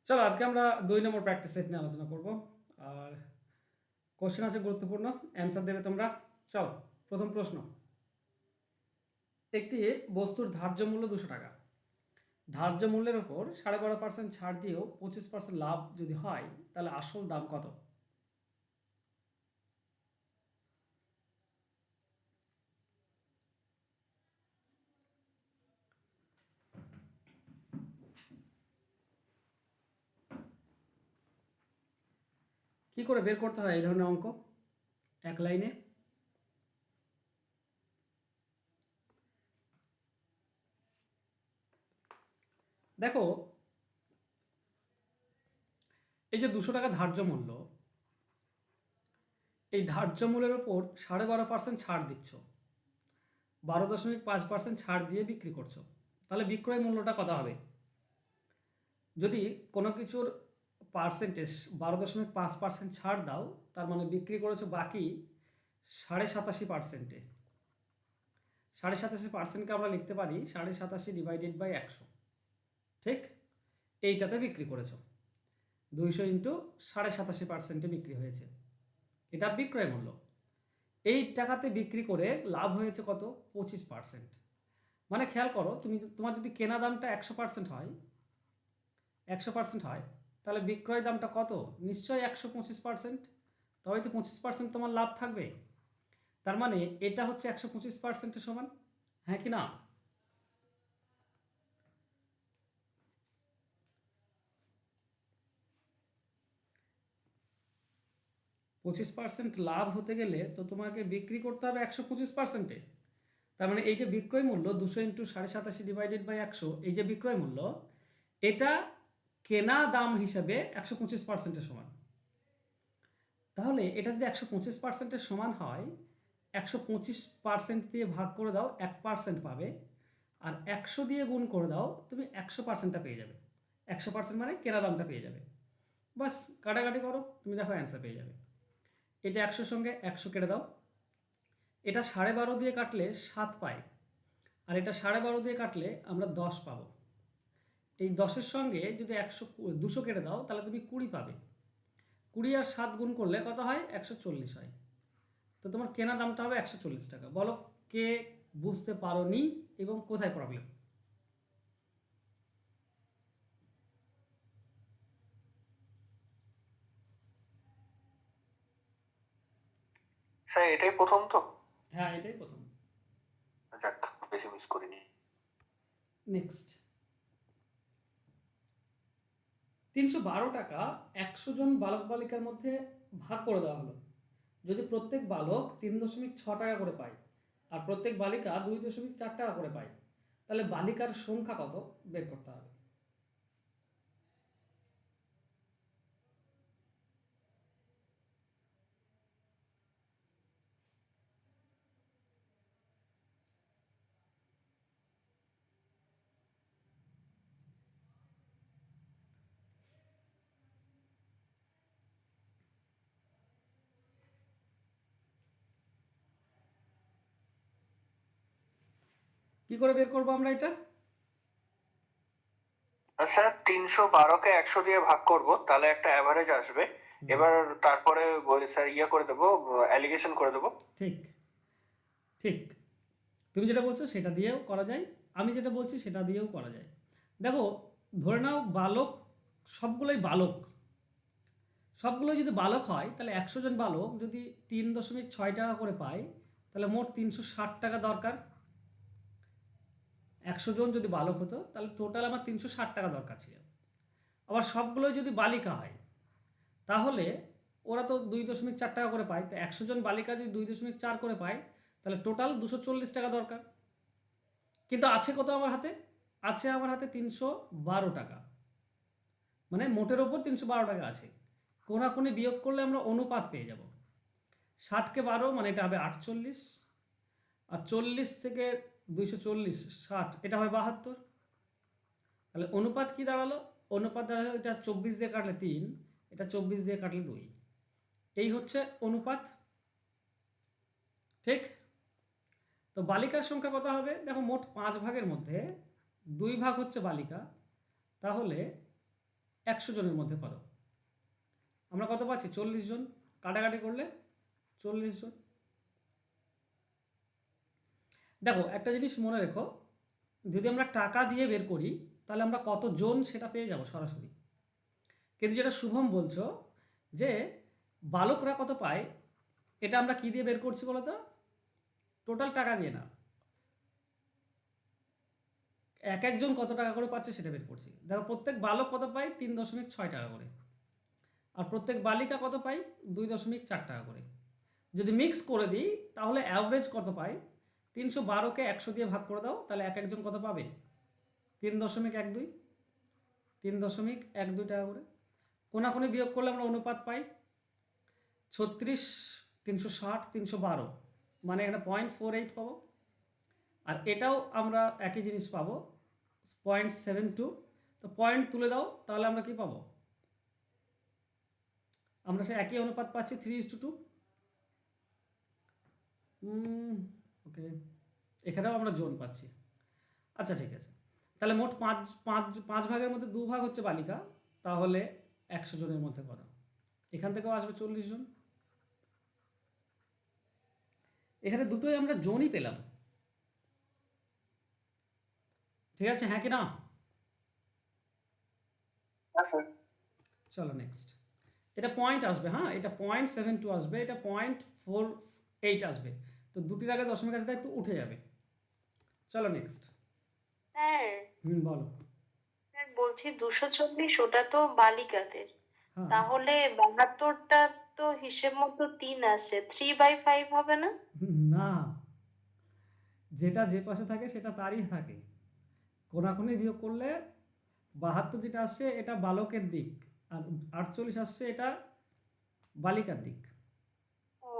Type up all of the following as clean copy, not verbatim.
চলো আজকে আমরা 2 নম্বর প্র্যাকটিস সেট নিয়ে আলোচনা করব। আর কোশ্চেন আছে গুরুত্বপূর্ণ, অ্যান্সার দেবে তোমরা। চলো, প্রথম প্রশ্ন। একটি বস্তুর ধার্য মূল্য 200 টাকা। ধার্য মূল্যের ওপর 12.5% ছাড় দিয়েও 25% লাভ যদি হয়, তাহলে আসল দাম কত? কি করে বের করতে হয় এই ধরনের অঙ্ক এক লাইনে? দেখো, এই যে 200 টাকা ধার্য মূল্য, এই ধার্য মূল্যের ওপর 12.5% ছাড় দিচ্ছ, 12.5% ছাড় দিয়ে বিক্রি করছো, তাহলে বিক্রয় মূল্যটা কত হবে? যদি কোনো কিছুর পার্সেন্টেজ 12.5% ছাড় দাও, তার মানে বিক্রি করেছো বাকি 87.5%। 87.5%কে আমরা লিখতে পারি 87.5 ডিভাইডেড বাই 100। ঠিক, এইটাতে বিক্রি করেছো, 200 ইন্টু 87.5%-এ বিক্রি হয়েছে, এটা বিক্রয় মূল্য। এই টাকাতে বিক্রি করে লাভ হয়েছে কত? 25%। মানে খেয়াল করো, তোমার যদি কেনা দামটা 100% হয়, তাহলে বিক্রয় দামটা কত? নিশ্চয়ই 125%। তবেই তো 25% তোমার লাভ থাকবে। তার মানে এটা হচ্ছে 125%-এর সমান, হ্যাঁ কি না? পঁচিশ পার্সেন্ট লাভ হতে গেলে তো তোমাকে বিক্রি করতে হবে 125%-এ। তার মানে এই যে বিক্রয় মূল্য 200 ইন্টু 87.5 ডিভাইডেড বাই 100, এই যে বিক্রয় মূল্য, এটা কেনা দাম হিসাবে 125%-এর সমান। তাহলে এটা যদি 125%-এর সমান হয়, 125% দিয়ে ভাগ করে দাও, 1% পাবে। আর 100 দিয়ে গুণ করে দাও, তুমি 100%টা পেয়ে যাবে। 100% মানে কেনা দামটা পেয়ে যাবে। বাস কাটাকাটি করো, তুমি দেখো অ্যান্সার পেয়ে যাবে। এটা 100-র সঙ্গে 100 কেটে দাও। এটা 12.5 দিয়ে কাটলে 7 পাই, আর এটা 12.5 দিয়ে কাটলে আমরা 10 পাবো। এই 10-এর সঙ্গে যদি 200 কেটে দাও, তাহলে তুমি 20 পাবে। 20 আর 7 গুণ করলে কত হয়? 140 হয়। তো তোমার কেনা দামটা হবে 140 টাকা। বলো, কে বুঝতে পারোনি এবং কোথায় প্রবলেম? স্যার এটাই প্রথম তো? হ্যাঁ, এটাই প্রথম। যাক, বেশি মিস করিনি। নেক্সট। 312 টাকা 100 জন বালক বালিকার মধ্যে ভাগ করে দেওয়া হলো। যদি প্রত্যেক বালক 3.6 টাকা করে পায়, আর প্রত্যেক বালিকা 2.4 টাকা করে পায়, তাহলে বালিকার সংখ্যা কত বের করতে হবে। কি করে বের করবো আমরা এটা? স্যার 312কে 100 দিয়ে ভাগ করব, তাহলে একটা অ্যাভারেজ আসবে। এবার তারপরে স্যার করে দেবো, অ্যালিগেশন করে দেবো। ঠিক, ঠিক। তুমি যেটা বলছো সেটা দিয়েও করা যায়, আমি যেটা বলছি সেটা দিয়েও করা যায়। দেখো, ধরে নাও বালক সবগুলোই বালক, সবগুলো যদি বালক হয়, তাহলে 100 জন বালক যদি 3.6 টাকা করে পায়, তাহলে মোট 360 টাকা দরকার। 100 জন যদি বালক হতো, তাহলে টোটাল আমার 360 টাকা দরকার ছিল। আবার সবগুলোই যদি বালিকা হয়, তাহলে ওরা তো 2.4 টাকা করে পায়, তো 100 জন বালিকা যদি 2.4 করে পায়, তাহলে টোটাল 240 টাকা দরকার। কিন্তু আছে কত আমার হাতে? আছে আমার হাতে 312 টাকা, মানে মোটের ওপর 312 টাকা আছে। কোনাকুনি বিয়োগ করলে আমরা অনুপাত পেয়ে যাব। 60কে 12 মানে এটা হবে 48, আর 40 থেকে 240 60, এটা হবে 72। তাহলে অনুপাত কি দাঁড়ালো? অনুপাত দাঁড়ালো, এটা 24 দিয়ে কাটলে 3, এটা 24 দিয়ে কাটলে 2। এই হচ্ছে অনুপাত। ঠিক। তো বালিকার সংখ্যা কত হবে? দেখো, মোট 5 ভাগের মধ্যে 2 ভাগ হচ্ছে বালিকা, তাহলে 100 জনের মধ্যে কত? আমরা কত পাচ্ছি? 40 জন। কাটাকাটি করলে 40 জন। দেখো একটা জিনিস মনে রেখো, যদি আমরা টাকা দিয়ে বের করি তাহলে আমরা কত জন সেটা পেয়ে যাব সরাসরি। কিন্তু যেটা শুভম বলছো যে বালকরা কত পায়, এটা আমরা কি দিয়ে বের করছি বলো তো? টোটাল টাকা দিয়ে না, এক একজন কত টাকা করে পাচ্ছে সেটা বের করছি। দেখো প্রত্যেক বালক কত পায়? 3.6 টাকা করে। আর প্রত্যেক বালিকা কত পায়? 2.4 টাকা করে। যদি মিক্স করে দিই তাহলে অ্যাভারেজ কত পায়? 312কে 100 দিয়ে ভাগ করে দাও, তাহলে এক একজন কত পাবে? 3.12, 3.12 টাকা করে। কোনাকুনি বিয়োগ করলে আমরা অনুপাত পাই 36, 360, 312, মানে এখানে 0.48 পাবো। আর এটাও আমরা একই জিনিস পাবো 0.72। তো পয়েন্ট তুলে দাও তাহলে আমরা কি পাবো? আমরা সে একই অনুপাত পাচ্ছি 3:2। ওকে, এখানেও আমরা জোন পাচ্ছি। আচ্ছা ঠিক আছে, তাহলে মোট পাঁচ পাঁচ পাঁচ ভাগের মধ্যে 2 ভাগ হচ্ছে বালিকা, তাহলে 100 জনের মধ্যে কত? এখান থেকেও আসবে 40 জন। এখানে দুটোই আমরা জোনই পেলাম, ঠিক আছে, হ্যাঁ কি না? চলো নেক্সট। এটা পয়েন্ট আসবে, হ্যাঁ, এটা 0.72 আসবে, এটা 0.48 আসবে। তো দুটির আগে দশমিক আছে তাই একটু উঠে যাবে। চলো নেক্সট। হ্যাঁ বলো। স্যার, বলছি 240 ওটা তো বালিকাদের, হ্যাঁ, তাহলে 72টা তো হিসেব মতো 3 আসছে, 3/5 হবে না? না, যেটা যে পাশে থাকে সেটা তারই থাকে। কোনাকুনি বিয়োগ করলে 72 যেটা আসছে এটা বালকের দিক, আর 48 আসছে এটা বালিকার দিক। ও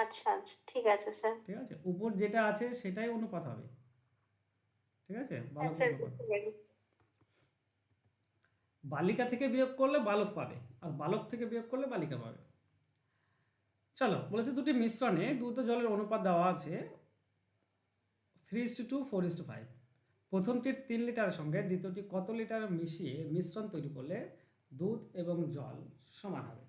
আচ্ছা আচ্ছা, ঠিক আছে স্যার। ঠিক আছে, উপর যেটা আছে সেটাই অনুপাত হবে। ঠিক আছে, হ্যাঁ বালক স্যার, অনুপাত। বুঝতে পেরেছি। বালিকা থেকে বিয়োগ করলে বালক পাবে, আর বালক থেকে বিয়োগ করলে বালিকা পাবে। চলো, বলেছে দুটি মিশ্রণে দ্রুত জলের অনুপাত দেওয়া আছে 3:2, 4:5। প্রথমটির 3 লিটারের সঙ্গে দ্বিতীয়টি কত লিটার মিশিয়ে মিশ্রণ তৈরি করলে দুধ এবং জল সমান হবে?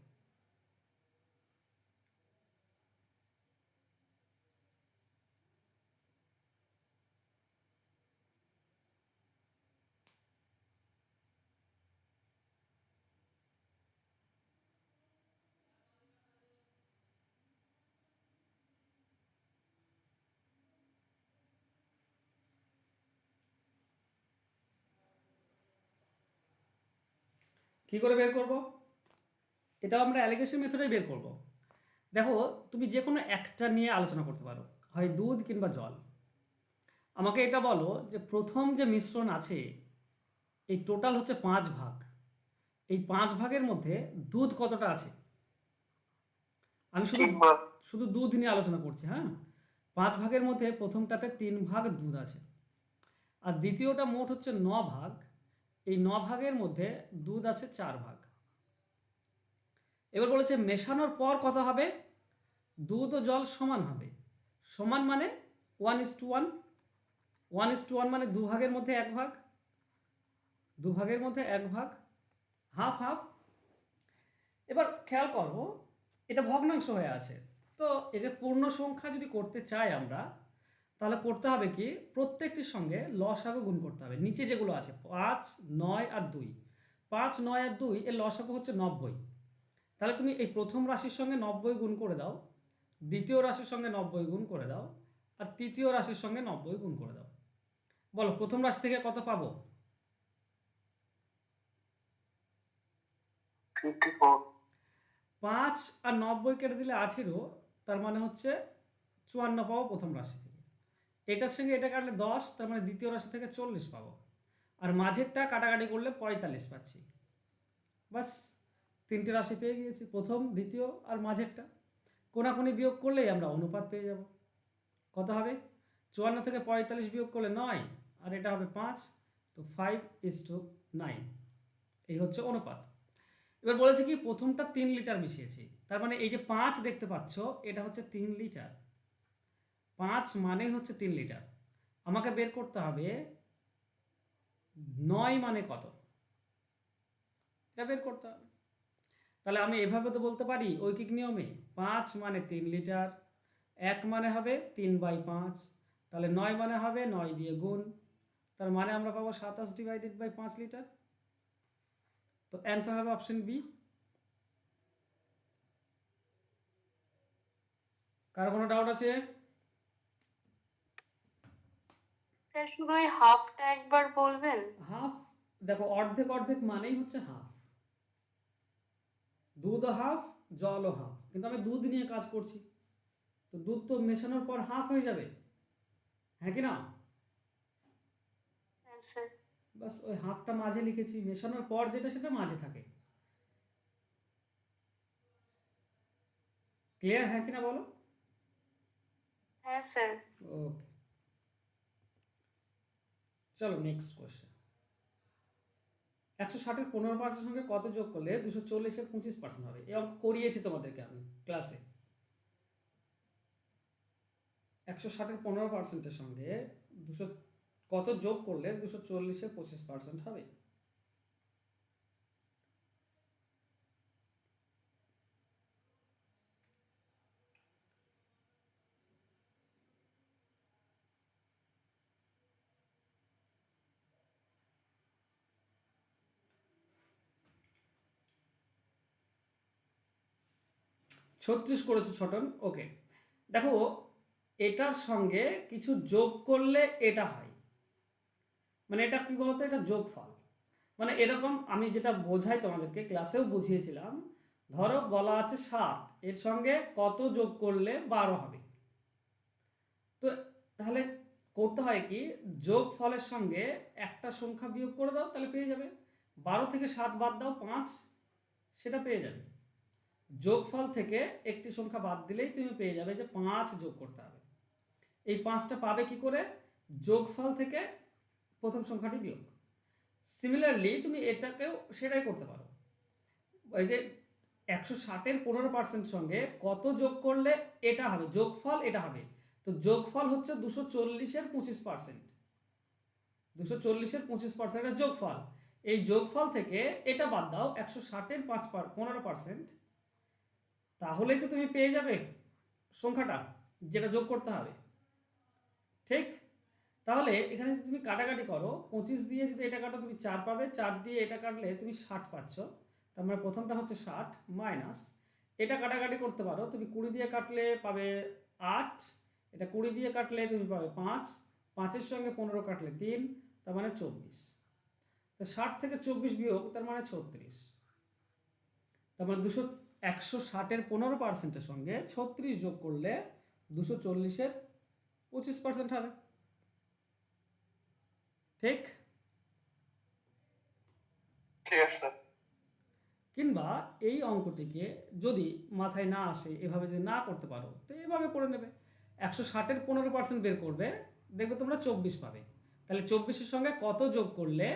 কি করে বের করব? এটাও আমরা অ্যালিগেশন মেথডেই বের করব। দেখো, তুমি যে কোনো একটা নিয়ে আলোচনা করতে পারো, হয় দুধ কিংবা জল। আমাকে এটা বলো যে প্রথম যে মিশ্রণ আছে এই টোটাল হচ্ছে 5 ভাগ, এই 5 ভাগের মধ্যে দুধ কতটা আছে? আমি শুধু শুধু দুধ নিয়ে আলোচনা করছি, হ্যাঁ। 5 ভাগের মধ্যে প্রথমটাতে 3 ভাগ দুধ আছে, আর দ্বিতীয়টা মোট হচ্ছে 9 ভাগ। এই 9 ভাগের মধ্যে দুধ আছে 4 ভাগ। এবার বলেছে মেশানোর পর কত হবে? দুধ ও জল সমান হবে। সমান মানে 1:1। 1:1 মানে 2 ভাগের মধ্যে 1 ভাগ, 2 ভাগের মধ্যে 1 ভাগ, হাফ হাফ। এবার খেয়াল করো, এটা ভগ্নাংশ হয়ে আছে, তো একে পূর্ণ সংখ্যা যদি করতে চাই আমরা, তাহলে করতে হবে কি, প্রত্যেকটির সঙ্গে লসাগু গুণ করতে হবে। নিচে যেগুলো আছে 5, 9 আর 2, 5, 9 আর 2 এর লসাগু হচ্ছে 90। তাহলে তুমি এই প্রথম রাশির সঙ্গে 90 গুণ করে দাও, দ্বিতীয় রাশির সঙ্গে 90 গুণ করে দাও, আর তৃতীয় রাশির সঙ্গে 90 গুণ করে দাও। বলো প্রথম রাশি থেকে কত পাবো? 5 আর 90 কেটে দিলে 18, তার মানে হচ্ছে 54 পাবো প্রথম রাশি থেকে। এটার সঙ্গে এটা কাটলে 10, তার মানে দ্বিতীয় রাশি থেকে 40 পাবো। আর মাঝেরটা কাটাকাটি করলে 45 পাচ্ছি। বাস, 3টে রাশি পেয়ে গিয়েছি, প্রথম, দ্বিতীয় আর মাঝেরটা। কোনাকুনি বিয়োগ করলেই আমরা অনুপাত পেয়ে যাব। কত হবে? 54 থেকে 45 বিয়োগ করলে 9, আর এটা হবে 5, তো 5:9। এই হচ্ছে অনুপাত। এবার বলেছে কি প্রথমটা 3 লিটার মিশিয়েছি, তার মানে এই যে 5 দেখতে পাচ্ছ এটা হচ্ছে 3 লিটার। 5 মানে হচ্ছে 3 লিটার। আমাকে বের করতে হবে 9 মানে কত। এটা বের করতে হবে। তাহলে আমি এভাবে তো বলতে পারি ঐকিক নিয়মে 5 মানে 3 লিটার, 1 মানে হবে 3/5, তাহলে 9 মানে হবে 9 দিয়ে গুণ, তার মানে আমরা পাবো 27 ডিভাইডেড বাই 5 লিটার। তো অ্যান্সার হবে অপশন বি। কারো কোনো ডাউট আছে? স্যার শুধু ওই হাফটা একবার বলবেন। হাফ, দেখো অর্ধেক অর্ধেক মানেই হচ্ছে হাফ, দুধও হাফ জলও হাফ, কিন্তু আমি দুধ নিয়ে কাজ করছি, তো দুধ তো মেশানোর পর হাফ হয়ে যাবে, হ্যাঁ কি না? হ্যাঁ স্যার। বাস ওই হাফটা মাঝে লিখেছি, মেশানোর পর যেটা সেটা মাঝে থাকে। ক্লিয়ার হ্যাঁ কি না বলো? হ্যাঁ স্যার। ওকে, চলো নেক্সট কোয়েশ্চেন। 160-এর 15% সঙ্গে কত যোগ করলে 240-এর 25% হবে? এই অঙ্ক করিয়েছি তোমাদেরকে আমি ক্লাসে। 160-এর 15%-এর সঙ্গে 200 কত যোগ করলে 240-এর 25% হবে? ছত্রিশ করেছো ছোটন, ওকে। দেখো এটার সঙ্গে কিছু যোগ করলে এটা হয়, মানে এটা কি বলতো, এটা যোগফল। মানে এরকম আমি যেটা বোঝাই তোমাদেরকে ক্লাসেও বুঝিয়েছিলাম, ধরো বলা আছে 7, এর সঙ্গে কত যোগ করলে 12 হবে। তো তাহলে করতে হয় কি, যোগ ফলের সঙ্গে একটা সংখ্যা বিয়োগ করে দাও, তাহলে পেয়ে যাবে। 12 থেকে 7 বাদ দাও 5, সেটা পেয়ে যাবে। যোগফল থেকে একটি সংখ্যা বাদ দিলেই তুমি পেয়ে যাবে যে 5 যোগ করতে হবে। এই 5টা পাবে কি করে? যোগফল থেকে প্রথম সংখ্যাটি বিয়োগ। সিমিলারলি তুমি এটাকেও সেটাই করতে পারো। ওই যে 160-এর 15% সঙ্গে কত যোগ করলে এটা হবে, যোগফল এটা হবে। তো যোগফল হচ্ছে 240-এর 25%, 240-এর 25% যোগফল। এই যোগফল থেকে এটা বাদ দাও 160-এর 15%, তাহলেই তো তুমি পেয়ে যাবে সংখ্যাটা যেটা যোগ করতে হবে, ঠিক? তাহলে এখানে যদি তুমি কাটাকাটি করো, 25 দিয়ে যদি এটা কাটো তুমি 4 পাবে, 4 দিয়ে এটা কাটলে তুমি 60 পাচ্ছ। তার মানে প্রথমটা হচ্ছে 60 মাইনাস, এটা কাটাকাটি করতে পারো, তুমি 20 দিয়ে কাটলে পাবে 8, এটা 20 দিয়ে কাটলে তুমি পাবে 5, 5-এর সঙ্গে 15 কাটলে 3, তার মানে 24। তো 60 থেকে 24 বিয়োগ, তার মানে 36। তার মানে 160-এর 15%-এর সঙ্গে 36 যোগ করলে 240-এর 25% হবে, ঠিক? ঠিক আছে স্যার। কিংবা এই অঙ্কটিকে যদি মাথায় না আসে, এভাবে যদি না করতে পারো, তো এভাবে করে নেবে। 160-এর 15% বের করবে, দেখবে তোমরা 24 পাবে। তাহলে 24-এর সঙ্গে কত যোগ করলে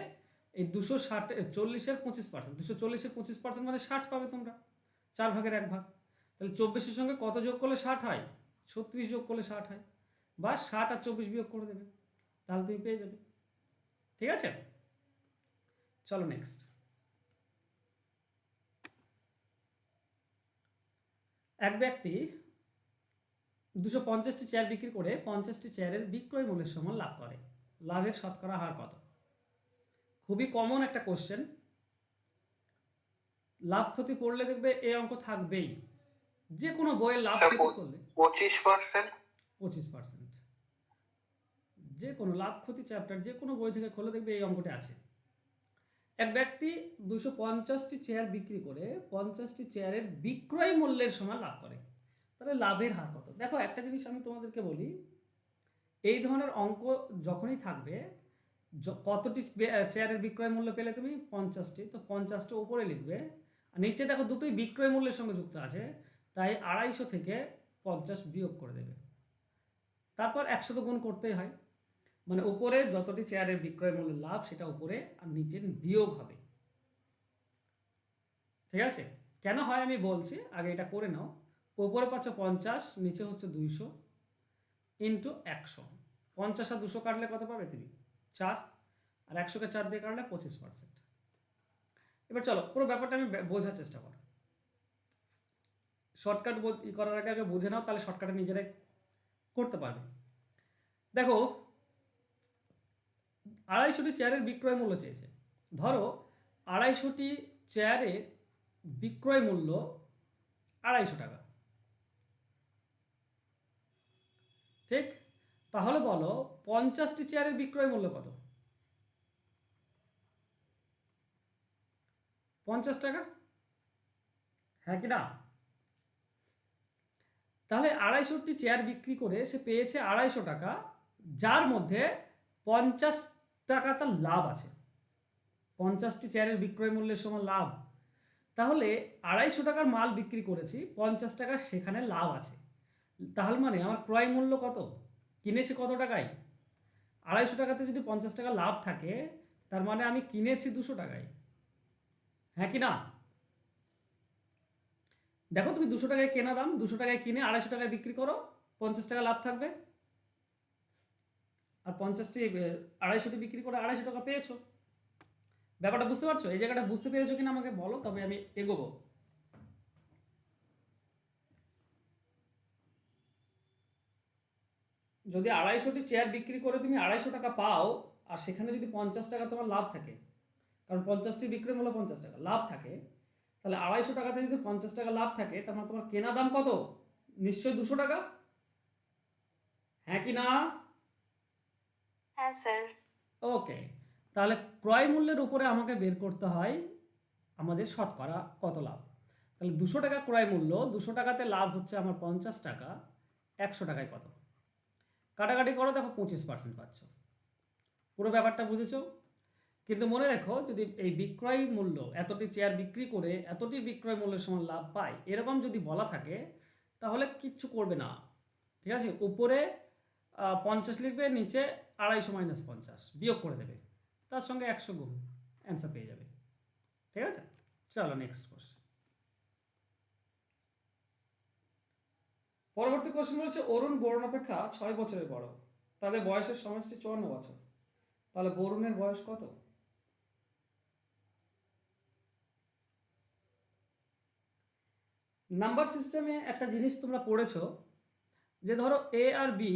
এই 240-এর 25%, 240-এর 25% মানে 60 পাবে তোমরা, 4/1 তাহলে 24-এর সঙ্গে কত যোগ করলে 60 হয়? 36 যোগ করলে 60 হয়, বা 60 আর 24 বিয়োগ করে দেবে, তাহলে তুমি পেয়ে যাবে। ঠিক আছে, চলো নেক্সট। এক ব্যক্তি 250টি চেয়ার বিক্রি করে 50টি চেয়ারের বিক্রয় মূল্যের সমান লাভ করে, লাভের শতকরা হার কত? খুবই কমন একটা কোশ্চেন। লাভ ক্ষতি পড়লে দেখবে এই অঙ্ক থাকবেই, যে কোনো বইয়ে লাভ ক্ষতি করলে 25%। 25%, যে কোনো লাভ ক্ষতি চ্যাপ্টার যে কোনো বই থেকে খোলে দেখবে এই অঙ্কটা আছে। এক ব্যক্তি 250টি চেয়ার বিক্রি করে 50টি চেয়ারের বিক্রয় মূল্যের সমান লাভ করে, তাহলে লাভের হার কত? দেখো একটা জিনিস আমি তোমাদেরকে বলি, এই ধরনের অঙ্ক যখনই থাকবে, কতটি চেয়ারের বিক্রয় মূল্য পেলে তুমি? 50টি, তো 50টা উপরে লিখবে, আর নিচে দেখো দুটোই বিক্রয় মূল্যের সঙ্গে যুক্ত আছে, তাই 250 থেকে 50 বিয়োগ করে দেবে, তারপর 100 গুণ করতেই হয়। মানে উপরে যতটি চেয়ারের বিক্রয় মূল্য লাভ সেটা উপরে, আর নিচে বিয়োগ হবে। ঠিক আছে, কেন হয় আমি বলছি, আগে এটা করে নাও। উপরে পাচ্ছ 50, নিচে হচ্ছে 200 ইন্টু 100। 50 আর 200 কাটলে কত পাবে তুমি? 4, আর 100কে 4 দিয়ে কাটলে 25%। এবার চলো পুরো ব্যাপারটা আমি বোঝার চেষ্টা করো। শর্টকাট করার আগে আগে বুঝে নাও, তাহলে শর্টকাটে নিজেরাই করতে পারবে। দেখো 250টি চেয়ারের বিক্রয় মূল্য চেয়েছে। ধরো 250টি চেয়ারের বিক্রয় মূল্য 250 টাকা, ঠিক? তাহলে বলো 50টি চেয়ারের বিক্রয় মূল্য কত? 50 টাকা, হ্যাঁ কি না? তাহলে 250টি চেয়ার বিক্রি করে সে পেয়েছে 250 টাকা, যার মধ্যে 50 টাকা তার লাভ আছে। 50টি চেয়ারের বিক্রয় মূল্যের সময় লাভ, তাহলে 250 টাকার মাল বিক্রি করেছি, 50 টাকা সেখানে লাভ আছে। তাহলে মানে আমার ক্রয় মূল্য কত, কিনেছি কত টাকায়? 250 টাকাতে যদি 50 টাকা লাভ থাকে, তার মানে আমি কিনেছি 200 টাকায়, হ্যাঁ কি না? দেখো তুমি 200 টাকায় কেনা দাম, 200 টাকায় কিনে 250 টাকায় বিক্রি করো, 50 টাকা লাভ থাকবে। আর 50টি 250টি বিক্রি করে 250 টাকা পেয়েছো। ব্যাপারটা বুঝতে পারছো? এই জায়গাটা বুঝতে পেরেছো কিনা আমাকে বলো, তবে আমি এগোবো। যদি 250টি চেয়ার বিক্রি করে তুমি 250 টাকা পাও, আর সেখানে যদি 50 টাকা তোমার লাভ থাকে, কারণ 50টি বিক্রয় মূল্য 50 টাকা লাভ থাকে, তাহলে 250 টাকাতে যদি 50 টাকা লাভ থাকে, তার মানে তোমার কেনা দাম কত? নিশ্চয়ই 200 টাকা, হ্যাঁ কি না? হ্যাঁ স্যার। ওকে, তাহলে ক্রয় মূল্যের উপরে আমাকে বের করতে হয় আমাদের শতকরা কত লাভ। তাহলে 200 টাকা ক্রয় মূল্য, 200 টাকাতে লাভ হচ্ছে আমার 50 টাকা, 100 টাকায় কত? কাটাকাটি করো, দেখো 25% পাচ্ছ। পুরো ব্যাপারটা বুঝেছো? কিন্তু মনে রেখো, যদি এই বিক্রয় মূল্য এতটি চেয়ার বিক্রি করে এতটি বিক্রয় মূল্যের সময় লাভ পায়, এরকম যদি বলা থাকে, তাহলে কিচ্ছু করবে না, ঠিক আছে? উপরে 50 লিখবে, নিচে 250 মাইনাস 50 বিয়োগ করে দেবে, তার সঙ্গে 100 গুণ, অ্যান্সার পেয়ে যাবে। ঠিক আছে, চলো নেক্সট কোশ্চেন। পরবর্তী কোশ্চেন বলছে, অরুণ বরুণ অপেক্ষা 6 বছরের বড়, তাদের বয়সের সমষ্টি 54 বছর, তাহলে বরুণের বয়স কত? নাম্বার সিস্টেমে একটা জিনিস তোমরা পড়েছো, যে ধরো এ আর বি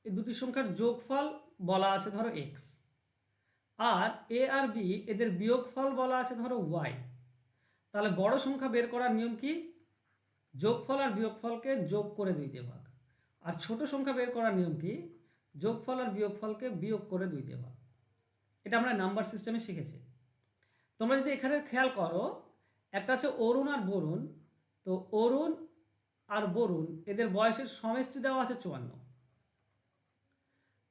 এই দুটি সংখ্যার যোগফল বলা আছে ধরো এক্স, আর এ আর বি এদের বিয়োগফল বলা আছে ধরো ওয়াই। তাহলে বড় সংখ্যা বের করার নিয়ম কি? যোগফল আর বিয়োগফলকে যোগ করে 2 দিয়ে ভাগ। আর ছোট সংখ্যা বের করার নিয়ম কি? যোগফল আর বিয়োগফলকে বিয়োগ করে 2 দিয়ে ভাগ। এটা আমরা নাম্বার সিস্টেমে শিখেছি। তোমরা যদি এখানে খেয়াল করো, একটা আছে অরুণ আর বরুণ, তো অরুণ আর বরুণ এদের বয়সের সমষ্টি দেওয়া আছে 54,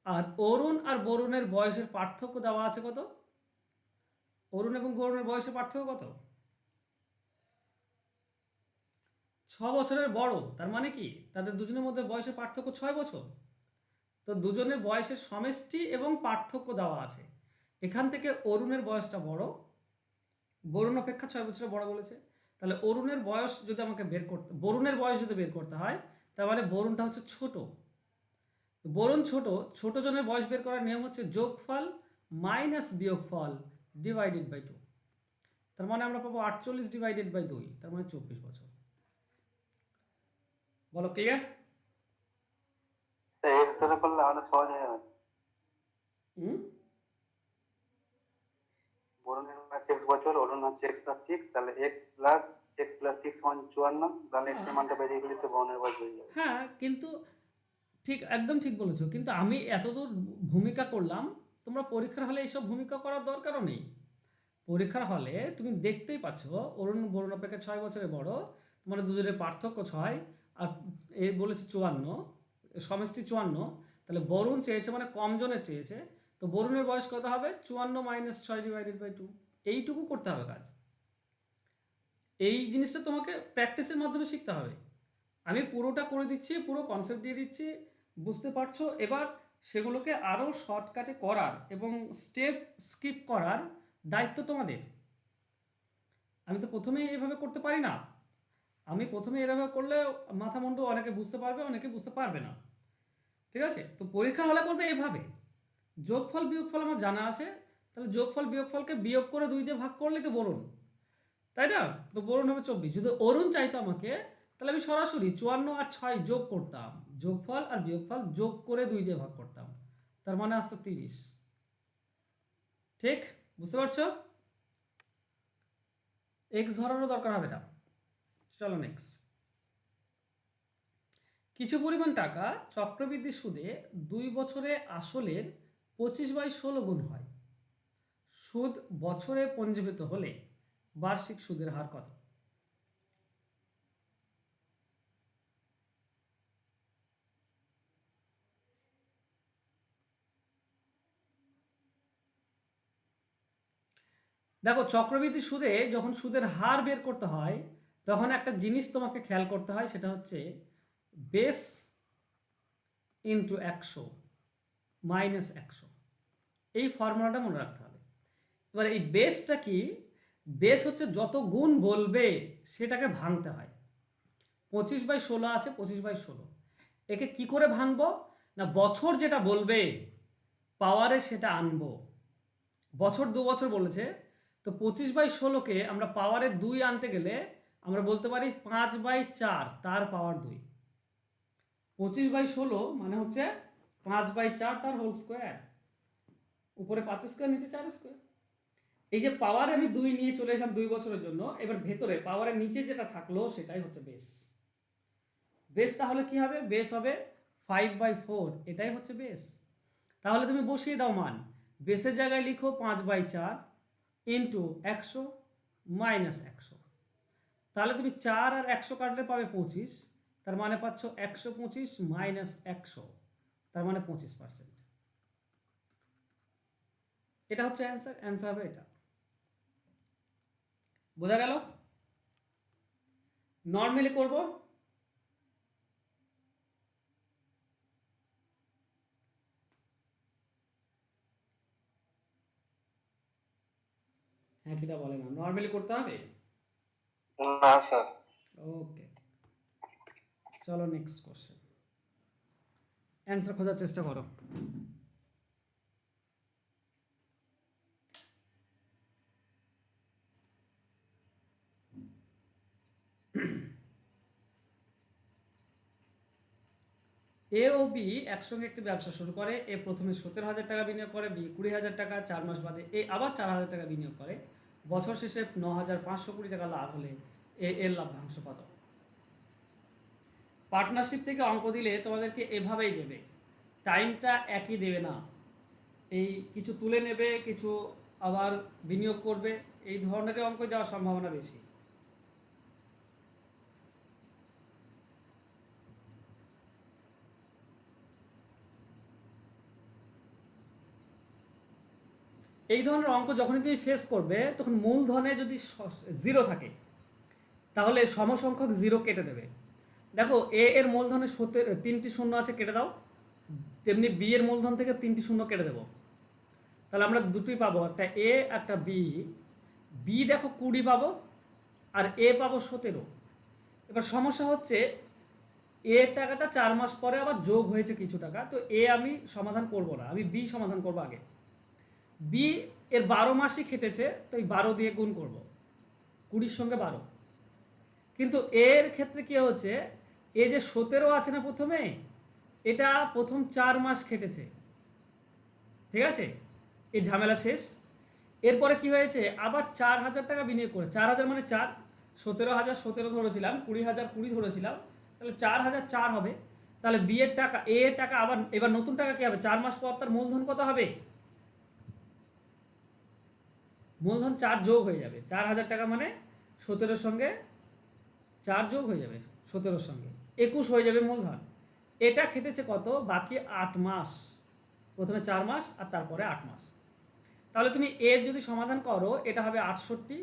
আর অরুণ আর বরুণের বয়সের পার্থক্য দেওয়া আছে কত? অরুণ এবং বরুণের বয়সের পার্থক্য কত? 6 বছরের বড়, তার মানে কি তাদের দুজনের মধ্যে বয়সের পার্থক্য 6 বছর। তো দুজনের বয়সের সমষ্টি এবং পার্থক্য দেওয়া আছে, এখান থেকে অরুণের বয়সটা বড়, বরুণ অপেক্ষা 6 বছরের বড় বলেছে। তাহলে অরুণের বয়স যদি আমাকে বের করতে, বরুণের বয়স যদি বের করতে হয়, তার মানে বরুণটা হচ্ছে ছোট। বরুণ ছোট, ছোট জনের বয়স বের করার নিয়ম হচ্ছে যোগফল মাইনাস বিয়োগফল ডিভাইডেড বাই 2। তার মানে আমরা পাবো 48 ডিভাইডেড বাই 2, তার মানে 24 বছর। বলো ক্লিয়ার? এক্স ধরে করলে আরো সহজ হয়ে যাবে। বরুণের আছে 1 বছর, অরুণ আছে x+6, তাহলে x+6 সমান 54, তাহলে x এর মানটা বেরিয়ে গেলে তো বরুণের বয়স হয়ে যাবে। হ্যাঁ, কিন্তু ঠিক, একদম ঠিক বলেছো, কিন্তু আমি এতদূর ভূমিকা করলাম, তোমরা পরীক্ষার হলে এইসব ভূমিকা করার দরকারও নেই। পরীক্ষার হলে তুমি দেখতেই পাচ্ছ অরুণ বরুণ অপেক্ষা 6 বছরের বড়, মানে দুজনের পার্থক্য 6, আর এ বলেছে 54, সমষ্টি 54, তাহলে বরুণ চেয়েছে মানে কম জনের চেয়েছে, তো বরুণের বয়স কত হবে? 54 মাইনাস 6 ডিভাইডেড বাই 2, এইটুকু করতে হবে কাজ। এই জিনিসটা তোমাকে প্র্যাকটিসের মাধ্যমে শিখতে হবে। আমি পুরোটা করে দিচ্ছি, পুরো কনসেপ্ট দিয়ে দিচ্ছি, বুঝতে পারছো? এবার সেগুলোকে আরও শর্টকাটে করার এবং স্টেপ স্কিপ করার দায়িত্ব তোমাদের। আমি তো প্রথমেই এভাবে করতে পারি না, আমি প্রথমে এভাবে করলে মাথা মুন্ডু অনেকে বুঝতে পারবে, অনেকে বুঝতে পারবে না, ঠিক আছে? তো পরীক্ষা হলে করবে এভাবে। যোগফল বিয়োগফল আমার জানা আছে, তাহলে যোগফল বিয়োগফলকে বিয়োগ করে 2 দিয়ে ভাগ করলে তো বলুন, তাই না? তো বরুণ হবে 24। যদি অরুণ চাইতো আমাকে, তাহলে আমি সরাসরি 54 আর 6 যোগ করতাম, যোগফল আর বিয়োগফল যোগ করে 2 দিয়ে ভাগ করতাম, তার মানে আসতো 30। ঠিক বুঝতে পারছো? এক্স ধরারও দরকার হবে না। চলো নেক্সট। কিছু পরিমাণ টাকা চক্রবৃদ্ধি সুদে 2 বছরে আসলের 25/16 গুণ হয়। সুদ বছরে পঞ্জীভূত হলে বার্ষিক সুদের হার কত? দেখো, চক্রবৃদ্ধি সুদে যখন সুদের হার বের করতে হয়, তখন একটা জিনিস তোমাকে খেয়াল করতে হয়, সেটা হচ্ছে বেস ইন্টু 100 মাইনাস 100। এই ফর্মুলাটা মনে রাখতে হবে। এবার এই বেসটা কি? বেস হচ্ছে যত গুণ বলবে সেটাকে ভাঙতে হয়। 25/16 আছে, 25/16 একে কি করে ভাঙবো? না, বছর যেটা বলবে পাওয়ারে সেটা আনবো। বছর 2 বছর বলেছে, তো 25/16কে আমরা পাওয়ারে 2 আনতে গেলে আমরা বলতে পারি 5/4 তার পাওয়ার 2। 25/16 মানে হচ্ছে 5/4 তার হোল স্কোয়ার, উপরে 5 স্কোয়ার নিচে 4 স্কোয়ার। এই যে পাওয়ারে আমি 2 নিয়ে চলে এলাম 2 বছরের জন্য, এবার ভেতরে পাওয়ারের নিচে যেটা থাকলো সেটাই হচ্ছে বেস। বেস তাহলে কি হবে? বেস হবে 5/4, এটাই হচ্ছে বেস। তাহলে তুমি বসিয়ে দাও মান। বেসের জায়গায় লিখো 5/4 ইন্টু 100 মাইনাস 100। তাহলে তুমি 4 আর 100 কাটলে পাবে 25, তার মানে পাচ্ছ 125 মাইনাস 100, তার মানে 25%। এটা হচ্ছে অ্যান্সার। অ্যান্সার হবে এটা। বোঝা গেল? নর্মালি করব। হ্যাঁ, কিটা বলে না, নর্মালি করতে হবে। না স্যার। ওকে, চলো নেক্সট কোশ্চেন। অ্যান্সার খোঁজার চেষ্টা করো। এ ও বি একসঙ্গে একটি ব্যবসা শুরু করে। এ প্রথমে 17,000 টাকা বিনিয়োগ করে, বি 20,000 টাকা, 4 মাস বাদে এ আবার 4,000 টাকা বিনিয়োগ করে। বছর শেষে 9,520 টাকা লাভ হলে এর লাভ্যাংশ কত? পার্টনারশিপ থেকে অঙ্ক দিলে তোমাদেরকে এভাবেই দেবে, টাইমটা একই দেবে না। এই কিছু তুলে নেবে, কিছু আবার বিনিয়োগ করবে, এই ধরনের অঙ্ক দেওয়ার সম্ভাবনা বেশি। এই ধরনের অঙ্ক যখনই তুমি ফেস করবে, তখন মূলধনে যদি 0 থাকে তাহলে সমসংখ্যক 0 কেটে দেবে। দেখো, এ এর মূলধনে 3টি শূন্য আছে, কেটে দাও। তেমনি বি এর মূলধন থেকে 3টি শূন্য কেটে দেবো। তাহলে আমরা দুটোই পাবো, একটা এ একটা বি। বি দেখো 20 পাবো, আর এ পাবো 17। এবার সমস্যা হচ্ছে এ টাকাটা 4 মাস পরে আবার যোগ হয়েছে কিছু টাকা, তো এ আমি সমাধান করব না, আমি বি সমাধান করব আগে। বি এর 12 মাসই খেটেছে, তো এই 12 দিয়ে গুণ করব, 20-র সঙ্গে 12। কিন্তু এর ক্ষেত্রে কি হচ্ছে, এ যে 17 আছে না প্রথমে, এটা প্রথম 4 মাস খেটেছে, ঠিক আছে, এই ঝামেলা শেষ। এরপরে কি হয়েছে, আবার 4,000 টাকা বিনিয়োগ করে, 4,000 মানে 4, 17,000 17 ধরেছিলাম, 20,000 20 ধরেছিলাম, তাহলে 4,004 হবে। তাহলে বি এর টাকা, এ এর টাকা আবার এবার নতুন টাকা কি হবে, 4 মাস পর তার মূলধন কত হবে? মূলধন 4 যোগ হয়ে যাবে। 4,000 টাকা মানে 17-র সঙ্গে 4 যোগ হয়ে যাবে, 17-র সঙ্গে 21 হয়ে যাবে মূলধন। এটা খেটেছে কত? বাকি 8 মাস। প্রথমে 4 মাস আর তারপরে 8 মাস। তাহলে তুমি এর যদি সমাধান করো, এটা হবে 68,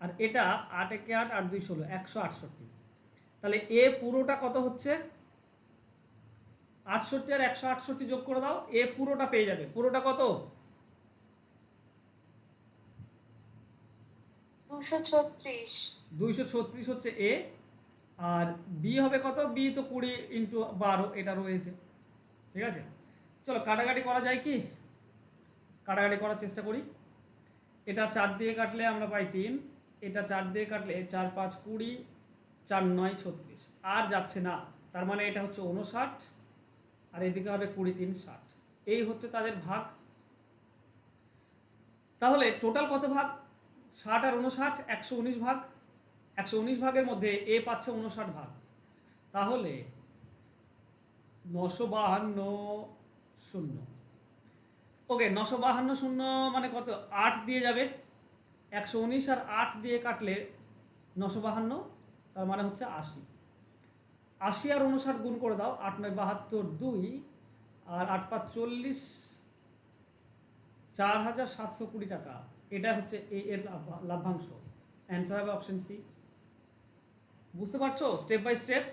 আর এটা 8 একে 8, 8 2 16, 168। তাহলে এ পুরোটা কত হচ্ছে? 68 আর 168 যোগ করে দাও, এ পুরোটা পেয়ে যাবে। পুরোটা কত? 236। 236 হচ্ছে এ। আর বি হবে কত? বি তো 20 ইন্টু 12, এটা রয়েছে, ঠিক আছে। চলো কাটাকাটি করা যায় কি? কাটাকাটি করার চেষ্টা করি। এটা 4 দিয়ে কাটলে আমরা পাই 3, এটা 4 দিয়ে কাটলে 4 5 20, 4 9 36, আর যাচ্ছে না। তার মানে এটা হচ্ছে 59, আর এদিকে হবে 20 3 60। এই হচ্ছে তাদের ভাগ। তাহলে টোটাল কত ভাগ? 60 আর 59, 119 ভাগ। 119 ভাগের মধ্যে এ পাচ্ছে 59 ভাগ। তাহলে 952 শূন্য। ওকে, 952 শূন্য মানে কত? 8 দিয়ে যাবে। 119 আর 8 দিয়ে কাটলে 952, তার মানে হচ্ছে 80। 80 আর 59 গুণ করে দাও, 8 9 72 2, আর 8 5 40, 4720 টাকা। এটা হচ্ছে এর লাভ্যাংশ। অ্যান্সার হবে অপশন সি। বুঝতে পারছো স্টেপ বাই স্টেপ?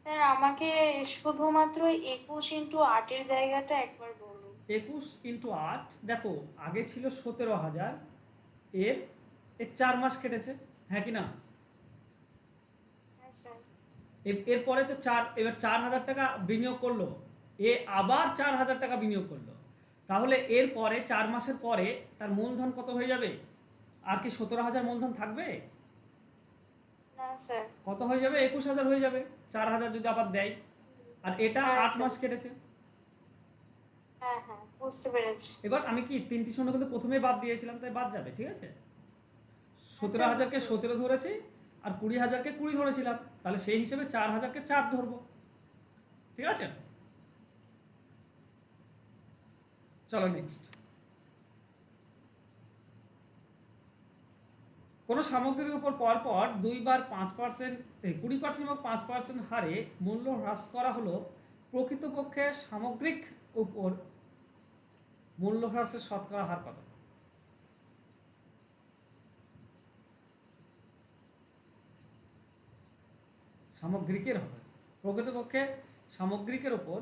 স্যার আমাকে শুধুমাত্র 21 × 8 জায়গাটা একবার বলুন। 21 × 8, দেখো আগে ছিল 17,000, এর 4 মাস কেটেছে, হ্যাঁ কি না? হ্যাঁ স্যার। এরপরে তো এবার 4,000 টাকা বিনিয়োগ করলো, এ আবার 4,000 টাকা বিনিয়োগ করলো। তাহলে এর পরে 4 মাসের পরে তার মূলধন কত হয়ে যাবে? আর কি 17,000 মূলধন থাকবে? না স্যার। কত হয়ে যাবে? 21,000 হয়ে যাবে, 4,000 যদি আবার দেয়। আর এটা হ্যাঁ 8 স্যার। মাস কেটেছে। হ্যাঁ হ্যাঁ, বুঝতে পেরেছি। এবার আমি কি 3টি শূন্য কিন্তু প্রথমেই বাদ দিয়েছিলাম, তাই বাদ যাবে, ঠিক আছে? 17,000কে 17 ধরেছি, আর 20,000কে 20 ধরেছিলাম, তাহলে সেই হিসেবে 4,000কে 4 ধরবো, ঠিক আছে? চলো নেক্সট। কোনো সামগ্রীর উপর পরপর 2 বার 5%, 20% এবং 5% হারে মূল্য হ্রাস করা হলো, প্রকৃতপক্ষে সামগ্রিক উপর মূল্য হ্রাসের শতকরা হার কত? সামগ্রিকের হবে, প্রকৃতপক্ষে সামগ্রিকের উপর,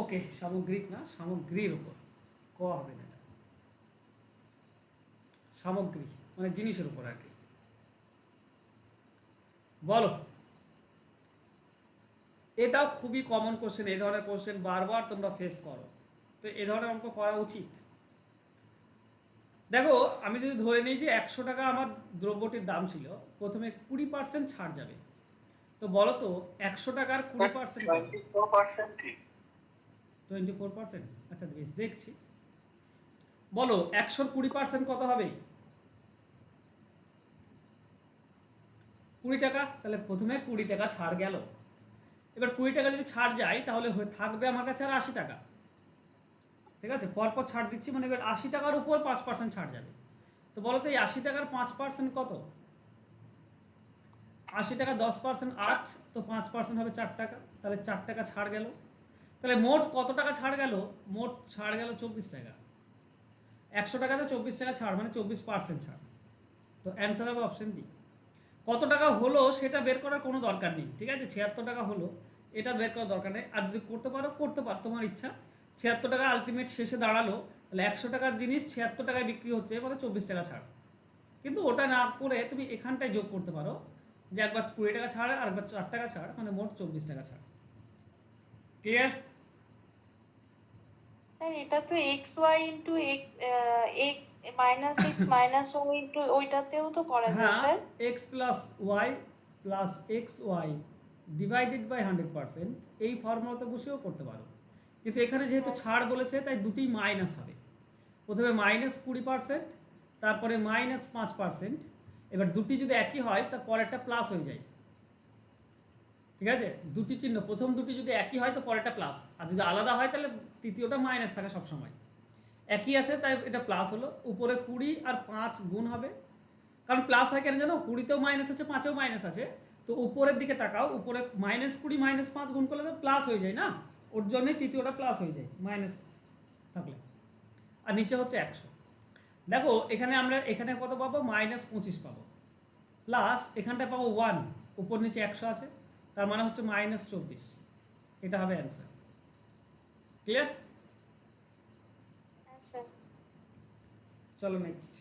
ওকে সামগ্রিক না, সামগ্রীর উপর ক হবে না, এটা সামগ্রী মানে জিনিসের উপর আর কি। বলো। এটাও খুবই কমন কোশ্চেন, এই ধরনের কোশ্চেন বারবার তোমরা ফেস করো, তো এই ধরনের অঙ্ক করা উচিত। দেখো আমি যদি ধরে নিই যে 100 টাকা আমার দ্রব্যটির দাম ছিল, প্রথমে 20% ছাড় যাবে, তো বলো তো 100 টাকার 20% কত? 24% ঠিক। 24%, আচ্ছা বেশ, দেখছি। বলো 100-র 20% কত হবে? 20 টাকা। তাহলে প্রথমে 20 টাকা ছাড় গেল। এবার 20 টাকা যদি ছাড় যায়, তাহলে থাকবে আমার কাছে আর 80 টাকা, ঠিক আছে? পরপর ছাড় দিচ্ছি, মানে এবার 80 টাকার উপর 5% ছাড় যাবে। তো বলো তো এই 80 টাকার 5% কত? 80 টাকা 10% 8, তো 5% হবে 4 টাকা, তাহলে 4 টাকা ছাড় গেল। তাহলে মোট কত টাকা ছাড় গেল? মোট ছাড় গেল 24 টাকা। 100 টাকাতে 24 টাকা ছাড় মানে 24% ছাড়। তো অ্যান্সার হবে অপশন ডি। কত টাকা হলো সেটা বের করার কোনো দরকার নেই, ঠিক আছে? 76 টাকা হলো, এটা বের করার দরকার নেই। আর যদি করতে পারো তোমার ইচ্ছা। 76 টাকা আলটিমেট শেষে দাঁড়ালো, তাহলে 100 টাকার জিনিস 76 টাকায় বিক্রি হচ্ছে, মানে 24 টাকা ছাড়। কিন্তু ওটা না করে তুমি এখানটায় যোগ করতে পারো যে একবার 20 টাকা ছাড় আর একবার 4 টাকা ছাড়, মানে মোট 24 টাকা ছাড়। ক্লিয়ার? স্যার এটা তো x -x ওইটাতেও তো করা যায় হ্যাঁ, sir. x plus y plus x y divided by 100%, এই ফর্মুলাতে বসেও করতে পারো। কিন্তু এখানে যেহেতু ছাড় বলেছে, তাই দুটি মাইনাস হবে। প্রথমে -20%, তারপরে -5%। এবার দুটি যদি একই হয়, তার পরেরটা প্লাস হয়ে যায়, ঠিক আছে? দুটি চিহ্ন, প্রথম দুটি যদি একই হয় তো পরেরটা প্লাস, আর যদি আলাদা হয় তাহলে তৃতীয়টা মাইনাস থাকে সবসময়। একই আছে তাই এটা প্লাস হলো, উপরে 20 আর 5 গুণ হবে। কারণ প্লাস হয় কেন জানো? 20তেও মাইনাস আছে, 5এও মাইনাস আছে, তো উপরের দিকে তাকাও, উপরে -20 -5 গুণ করলে তো প্লাস হয়ে যায় না, ওর জন্যই তৃতীয়টা প্লাস হয়ে যায় মাইনাস থাকলে। আর নিচে হচ্ছে 100। দেখো এখানে কত পাবো? -25 পাবো, প্লাস এখানটায় পাবো 1, উপর নিচে 100 আছে, তার মানে হচ্ছে -24। এটা হবে অ্যান্সার। ক্লিয়ার? হ্যাঁ স্যার। চলো নেক্সট।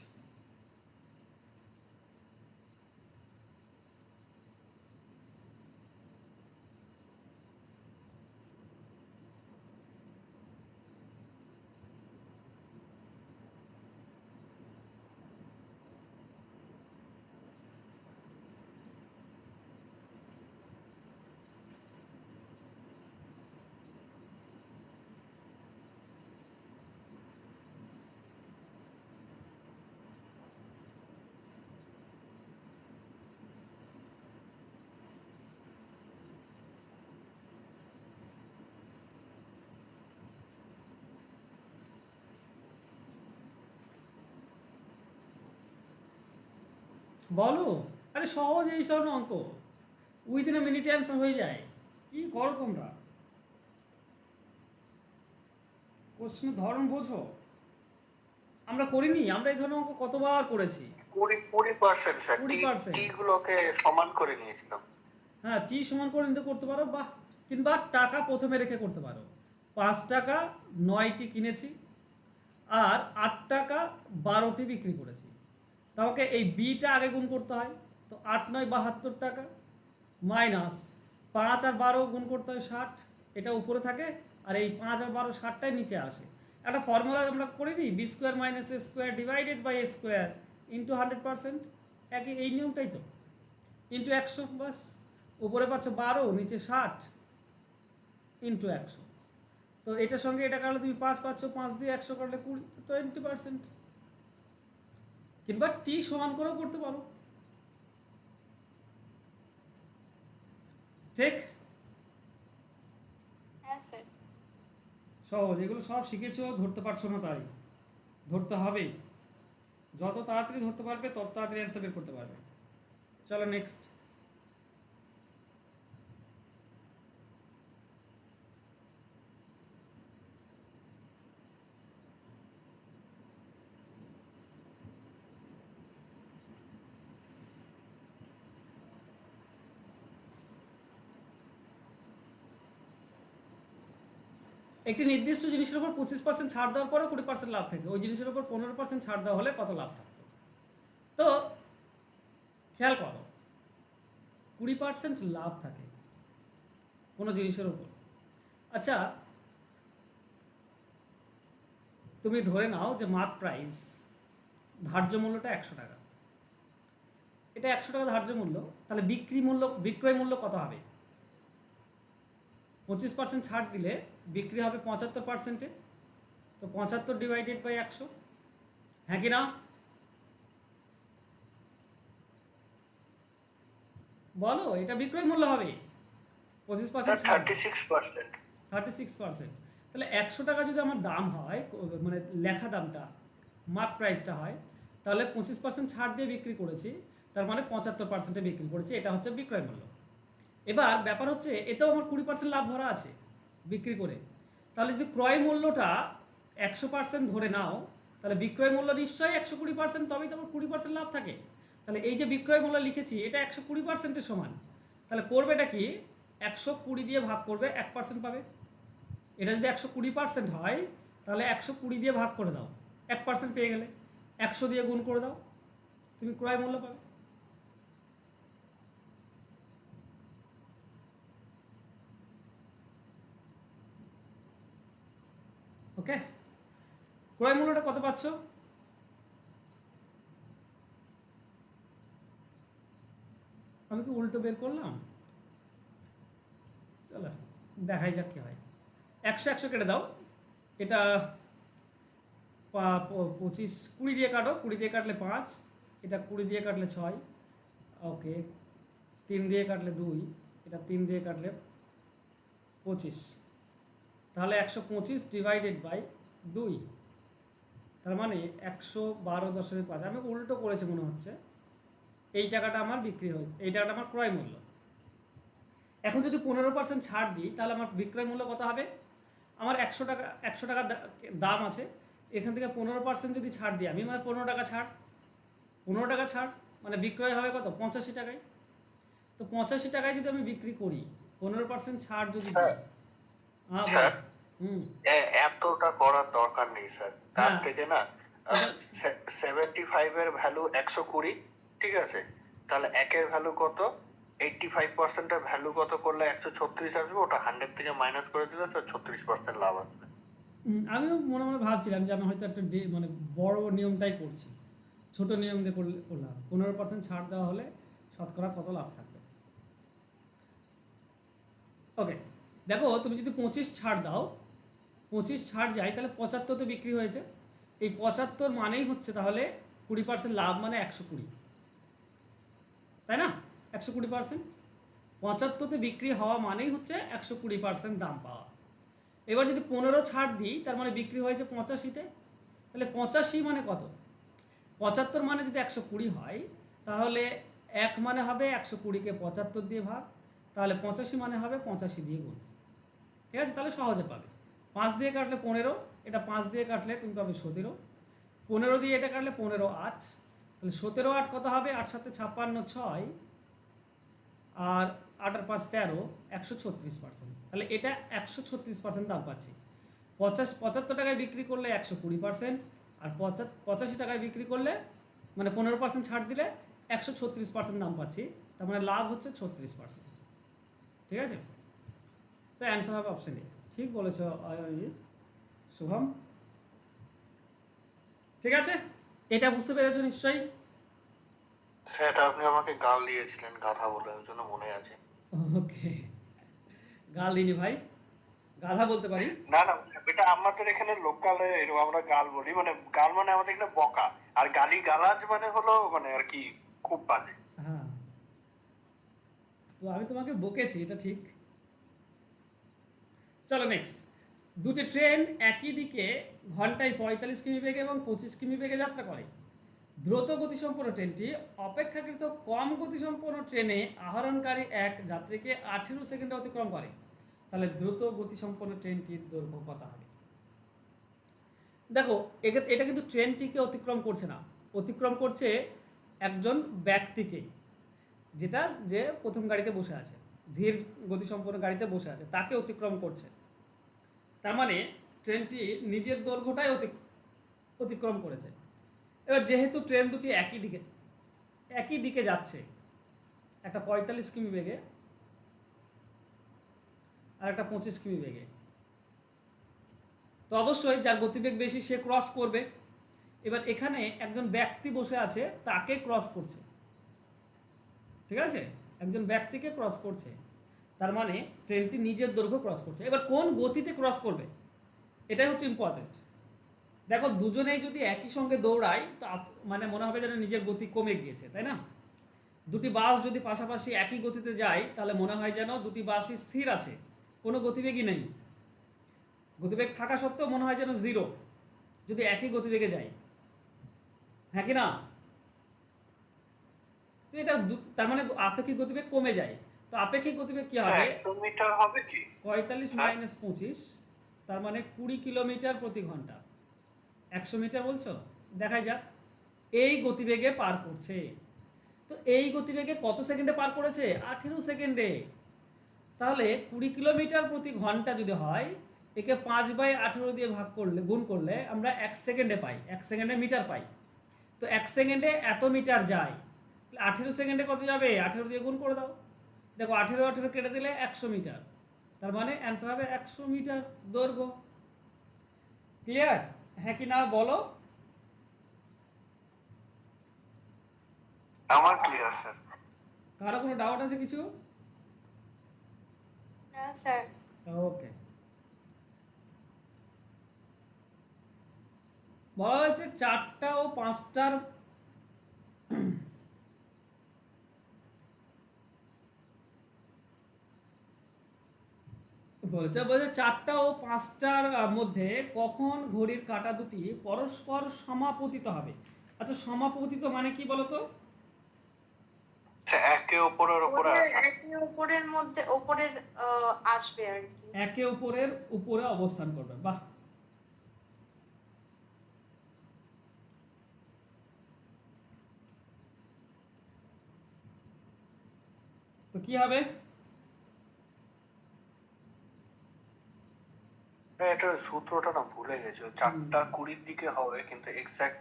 বলো। আরে সহজ এই সব অঙ্ক, উইদিন এ মিনিটে অ্যান্সার হয়ে যায়। কি করো তোমরা, কোশ্চেনের ধরন বোঝো। আমরা করিনি? আমরা এই ধরনের অঙ্ক কতবার করেছি। 20% স্যার, টি 20%। টি গুলোকে সমান করে নিয়েছিলাম। হ্যাঁ, টি সমান করে নিতে করতে পারো, বাহ। কিংবা টাকা প্রথমে রেখে করতে পারো। 5 টাকা 9টি কিনেছি, আর 8 টাকা 12টি বিক্রি করেছি। তোমাকে এই বিটা আগে গুণ করতে হয়। তো 8 9 72 টাকা, মাইনাস 5 আর 12 গুণ করতে হয় 60, এটা উপরে থাকে, আর এই 5 আর 12 60টাই নিচে আসে। একটা ফর্মুলা আমরা করিনি, B square minus A square divided by A square into 100%। একই এই নিয়মটাই তো, ইন্টু 100, বাস। উপরে পাচ্ছ 12, নিচে 60, ইন্টু 100। তো এটার সঙ্গে এটা কাটলে তুমি 5 পাচ্ছ, 5 দিয়ে 100 কাটলে 20, তো 20%। কিংবা টি সমান করেও করতে পারো, ঠিক? হ্যাঁ স্যার। সহজ, এগুলো সব শিখেছো, ধরতে পারছো না তাই। ধরতে হবে, যত তাড়াতাড়ি ধরতে পারবে তত তাড়াতাড়ি অ্যান্সার বের করতে পারবে। চলো নেক্সট। একটি নির্দিষ্ট জিনিসের উপর 25% ছাড় দেওয়ার পরে 20% লাভ থাকে, ওই জিনিসের উপর 15% ছাড় দেওয়া হলে কত লাভ থাকতো? তো খেয়াল করো, 20% লাভ থাকে কোনো জিনিসের উপর। আচ্ছা, তুমি ধরে নাও যে মার্ক প্রাইস, ধার্য মূল্যটা 100 টাকা। এটা 100 টাকা ধার্য মূল্য, তাহলে বিক্রয় মূল্য কত হবে? 25% ছাড় দিলে বিক্রি হবে 75%-এ। তো 75 ডিভাইডেড বাই 100, হ্যাঁ কি না? বলো, এটা বিক্রয় মূল্য হবে। 25% ছাড়, 36%। 36%। তাহলে 100 টাকা যদি আমার দাম হয়, মানে লেখা দামটা, মার্ক প্রাইসটা হয়, তাহলে 25% ছাড় দিয়ে বিক্রি করেছি, তার মানে 75%-এ বিক্রি করেছি, এটা হচ্ছে বিক্রয় মূল্য। এবার ব্যাপার হচ্ছে, এতেও আমার 20% লাভ ভরা আছে বিক্রি করে। তাহলে যদি ক্রয় মূল্যটা 100% ধরে নাও, তাহলে বিক্রয় মূল্য নিশ্চয়ই 120%, তবেই তো আমার 20% লাভ থাকে। তাহলে এই যে বিক্রয় মূল্য লিখেছি, এটা 120%-এর সমান। তাহলে করবেটা কি, 120 দিয়ে ভাগ করবে, 1% পাবে। এটা যদি 120% হয়, তাহলে 120 দিয়ে ভাগ করে দাও, 1% পেয়ে গেলে। 100 দিয়ে গুণ করে দাও, তুমি ক্রয় মূল্য পাবে। ওকে, ক্রয় মূল্যটা কত পাচ্ছ? আমি কি উল্টো বের করলাম? চলো দেখাই যাক কি হয়। 100 কেটে দাও, এটা 25, 20 দিয়ে কাটো, 20 দিয়ে কাটলে 5, এটা 20 দিয়ে কাটলে 6, ওকে। 3 দিয়ে কাটলে 2, এটা 3 দিয়ে কাটলে 25। তাহলে 125 ডিভাইডেড বাই 2, তার মানে 112.5। আমি উল্টো করেছি মনে হচ্ছে। এই টাকাটা আমার বিক্রি হয়, এই টাকাটা আমার ক্রয় মূল্য। এখন যদি 15% ছাড় দিই, তাহলে আমার বিক্রয় মূল্য কত হবে? আমার 100 টাকা, 100 টাকা দাম আছে, এখান থেকে 15% যদি ছাড় দিই আমি, মানে 15 টাকা ছাড়, 15 টাকা ছাড়, মানে বিক্রয় হবে কত? 85 টাকায়। তো 85 টাকায় যদি আমি বিক্রি করি, 15% ছাড় যদি দিই, স্যার, হ্যাঁ বলো। স্যার, হুম। এতটা করার দরকার নেই স্যার। তার হ্যাঁ, থেকে না, এটা 75 এর ভ্যালু 120, ঠিক আছে? তাহলে একের ভ্যালু কত? 85% এর ভ্যালু কত করলে 136 আসবে? ওটা 100 থেকে মাইনাস করে দিলে তো 36% লাভ আসবে। আমিও মনে মনে ভাবছিলাম যে আমি হয়তো একটা মানে বড় নিয়মটাই করছি, ছোট নিয়ম দিয়ে করলাম। 15% ছাড় দেওয়া হলে শতকরা কত লাভ থাকবে। ওকে, দেখো, তুমি যদি 25 ছাড় দাও, 25 ছাড় যায়, তাহলে 75-তে বিক্রি হয়েছে। এই 75 মানেই হচ্ছে তাহলে 20% লাভ, মানে 120, তাই না? 120%, 75-তে বিক্রি হওয়া মানেই হচ্ছে 120% দাম পাওয়া। এবার যদি 15 ছাড় দিই, তার মানে বিক্রি হয়েছে 85-তে। তাহলে 85 মানে কত? 75 মানে যদি 120 হয়, তাহলে 1 মানে হবে 120কে 75 দিয়ে ভাগ, তাহলে 85 মানে হবে 85 দিয়ে গুণ। ঠিক আছে, তাহলে সহজে পাবে। 5 দিয়ে কাটলে 15, এটা 5 দিয়ে কাটলে তুমি পাবে 17, 15 দিয়ে এটা কাটলে 15 8, তাহলে 17 8 কত হবে? 8 7 56 6, আর 8 আর 5 13, 136%। তাহলে এটা 136% দাম পাচ্ছি। 75 টাকায় বিক্রি করলে 120%, আর 85 টাকায় বিক্রি করলে মানে 15% ছাড় দিলে 136% দাম পাচ্ছি। তার মানে লাভ হচ্ছে 36%। ঠিক আছে, তো অ্যান্সার হবে অপশন এ। ঠিক বলেছ শুভম। ঠিক আছে, এটা বুঝতে পেরেছো নিশ্চয়ই? হ্যাঁ, এটা আপনি আমাকে গাল দিয়েছিলেন গাধা বলে, ওই জন্য মনে আছে। ওকে, গাল দিনি ভাই, গাধা বলতে পারি। না না, এটা আমাদের এখানে লোকালে এরকম আমরা গাল বলি, মানে গাল মানে আমাদের এখানে বকা, আর গালি গালাজ মানে হলো মানে আর কি খুব বাজে। হ্যাঁ, তো আমি তোমাকে বকেছি, এটা ঠিক। চলো নেক্সট। দুটি ট্রেন একই দিকে ঘন্টায় 45 কিমি বেগে এবং 25 কিমি বেগে যাত্রা করে। দ্রুত গতিসম্পন্ন ট্রেনটি অপেক্ষাকৃত কম গতিসম্পন্ন ট্রেনে আহরণকারী এক যাত্রীকে 18 সেকেন্ডে অতিক্রম করে। তাহলে দ্রুত গতিসম্পন্ন ট্রেনটির দৈর্ঘ্য কত হবে? দেখো, এটা কিন্তু ট্রেনটিকে অতিক্রম করছে না, অতিক্রম করছে একজন ব্যক্তিকে, যেটা যে প্রথম গাড়িতে বসে আছে, ধীর গতিসম্পন্ন গাড়িতে বসে আছে, তাকে অতিক্রম করছে। তার মানে ট্রেনটি নিজের দৈর্ঘ্যটাই অতিক্রম করেছে। এবার যেহেতু ট্রেন দুটি একই দিকে যাচ্ছে, একটা 45 কিমি বেগে আর একটা 25 কিমি বেগে, তো অবশ্যই যার গতিবেগ বেশি সে ক্রস করবে। এবার এখানে একজন ব্যক্তি বসে আছে, তাকে ক্রস করছে। ঠিক আছে, একজন ব্যক্তিকে ক্রস করছে, তার মানে ট্রেনটি নিজের দৈর্ঘ্য ক্রস করছে। এবার কোন গতিতে ক্রস করবে, এটাই হচ্ছে ইম্পর্টেন্ট। দেখো, দুজনেই যদি একই সঙ্গে দৌড়ায় তো মানে মনে হবে যেন নিজের গতি কমে গিয়েছে, তাই না? দুটি বাস যদি পাশাপাশি একই গতিতে যায় তাহলে মনে হয় যেন দুটি বাসই স্থির আছে, কোনো গতিবেগই নেই। গতিবেগ থাকা সত্ত্বেও মনে হয় যেন জিরো যদি একই গতিবেগে যায়, হ্যাঁ কি না? তো এটা তার মানে আপেক্ষিক গতিবেগ কমে যায়। তো আপেক্ষিক গতিবেগ কি হবে? 100 মিটার হবে কি? 45 মাইনাস 25, তার মানে 20 কিলোমিটার প্রতি ঘন্টা। 100 মিটার বলছো, দেখাই যাক। এই গতিবেগে পার করছে, তো এই গতিবেগে কত সেকেন্ডে পার করেছে? 18 সেকেন্ডে। তাহলে 20 কিলোমিটার প্রতি ঘন্টা যদি হয়, একে 5/18 দিয়ে ভাগ করলে, গুণ করলে আমরা 1 সেকেন্ডে পাই, 1 সেকেন্ডে মিটার পাই। তো 1 সেকেন্ডে এত মিটার যায়, 18 সেকেন্ডে কত যাবে? 18 দিয়ে গুণ করে দাও। দেখো, 18 কেটে দিলে 100 মিটার, তার মানে অ্যান্সার হবে 100 মিটার দৈর্ঘ্য। ক্লিয়ার? হ্যাঁ কি না বলো? আমার ক্লিয়ার স্যার। কারো কোনো ডাউট আছে কিছু? না স্যার। ওকে, বলা হয়েছে 4টা ও 5টার বলছে 4টা ও 5টার মধ্যে কখন ঘড়ির কাঁটা দুটি পরস্পর সমাপতিত হবে। আচ্ছা, সমাপতিত মানে কি বলতো? একে অপরের উপরে একে অপরের মধ্যে ওপরের আসবে আর কি। একে অপরের উপরে অবস্থান করবে, বাহ। তো কি হবে? এটা সূত্রটা না ভুলে গেছি, 4:20 দিকে হবে, কিন্তু এক্সাক্ট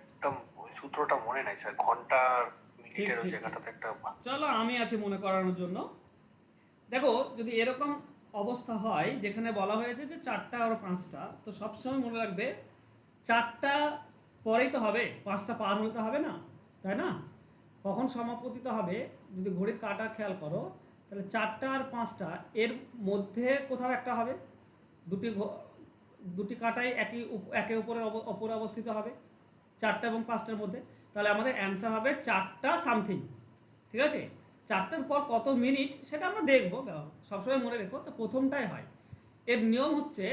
সূত্রটা মনে নাই স্যার। ঘন্টা মিনিটের ঠিক, জায়গাটাতে একটা চলো আমি আছি মনে করানোর জন্য। দেখো, যদি এরকম অবস্থা হয় যেখানে বলা হয়েছে যে 4টা আর 5টা, তো সবসময় মনে রাখবে 4টা পরেই তো হবে, 5টা পার হতে হবে না, তাই না? কখন সমাপতিত হবে, যদি ঘড়ির কাঁটা খেয়াল করো তাহলে 4টা আর 5টা এর মধ্যে কোথাও একটা হবে। দুটি কাঁটাই একে অপরে অবস্থিত হবে 4টা এবং 5টার মধ্যে। তাহলে আমাদের অ্যান্সার হবে 4টা সামথিং। ঠিক আছে, 4টার পর কত মিনিট সেটা আমরা দেখবো, সবসময় মনে রেখো। তো প্রথমটাই হয়, এর নিয়ম হচ্ছে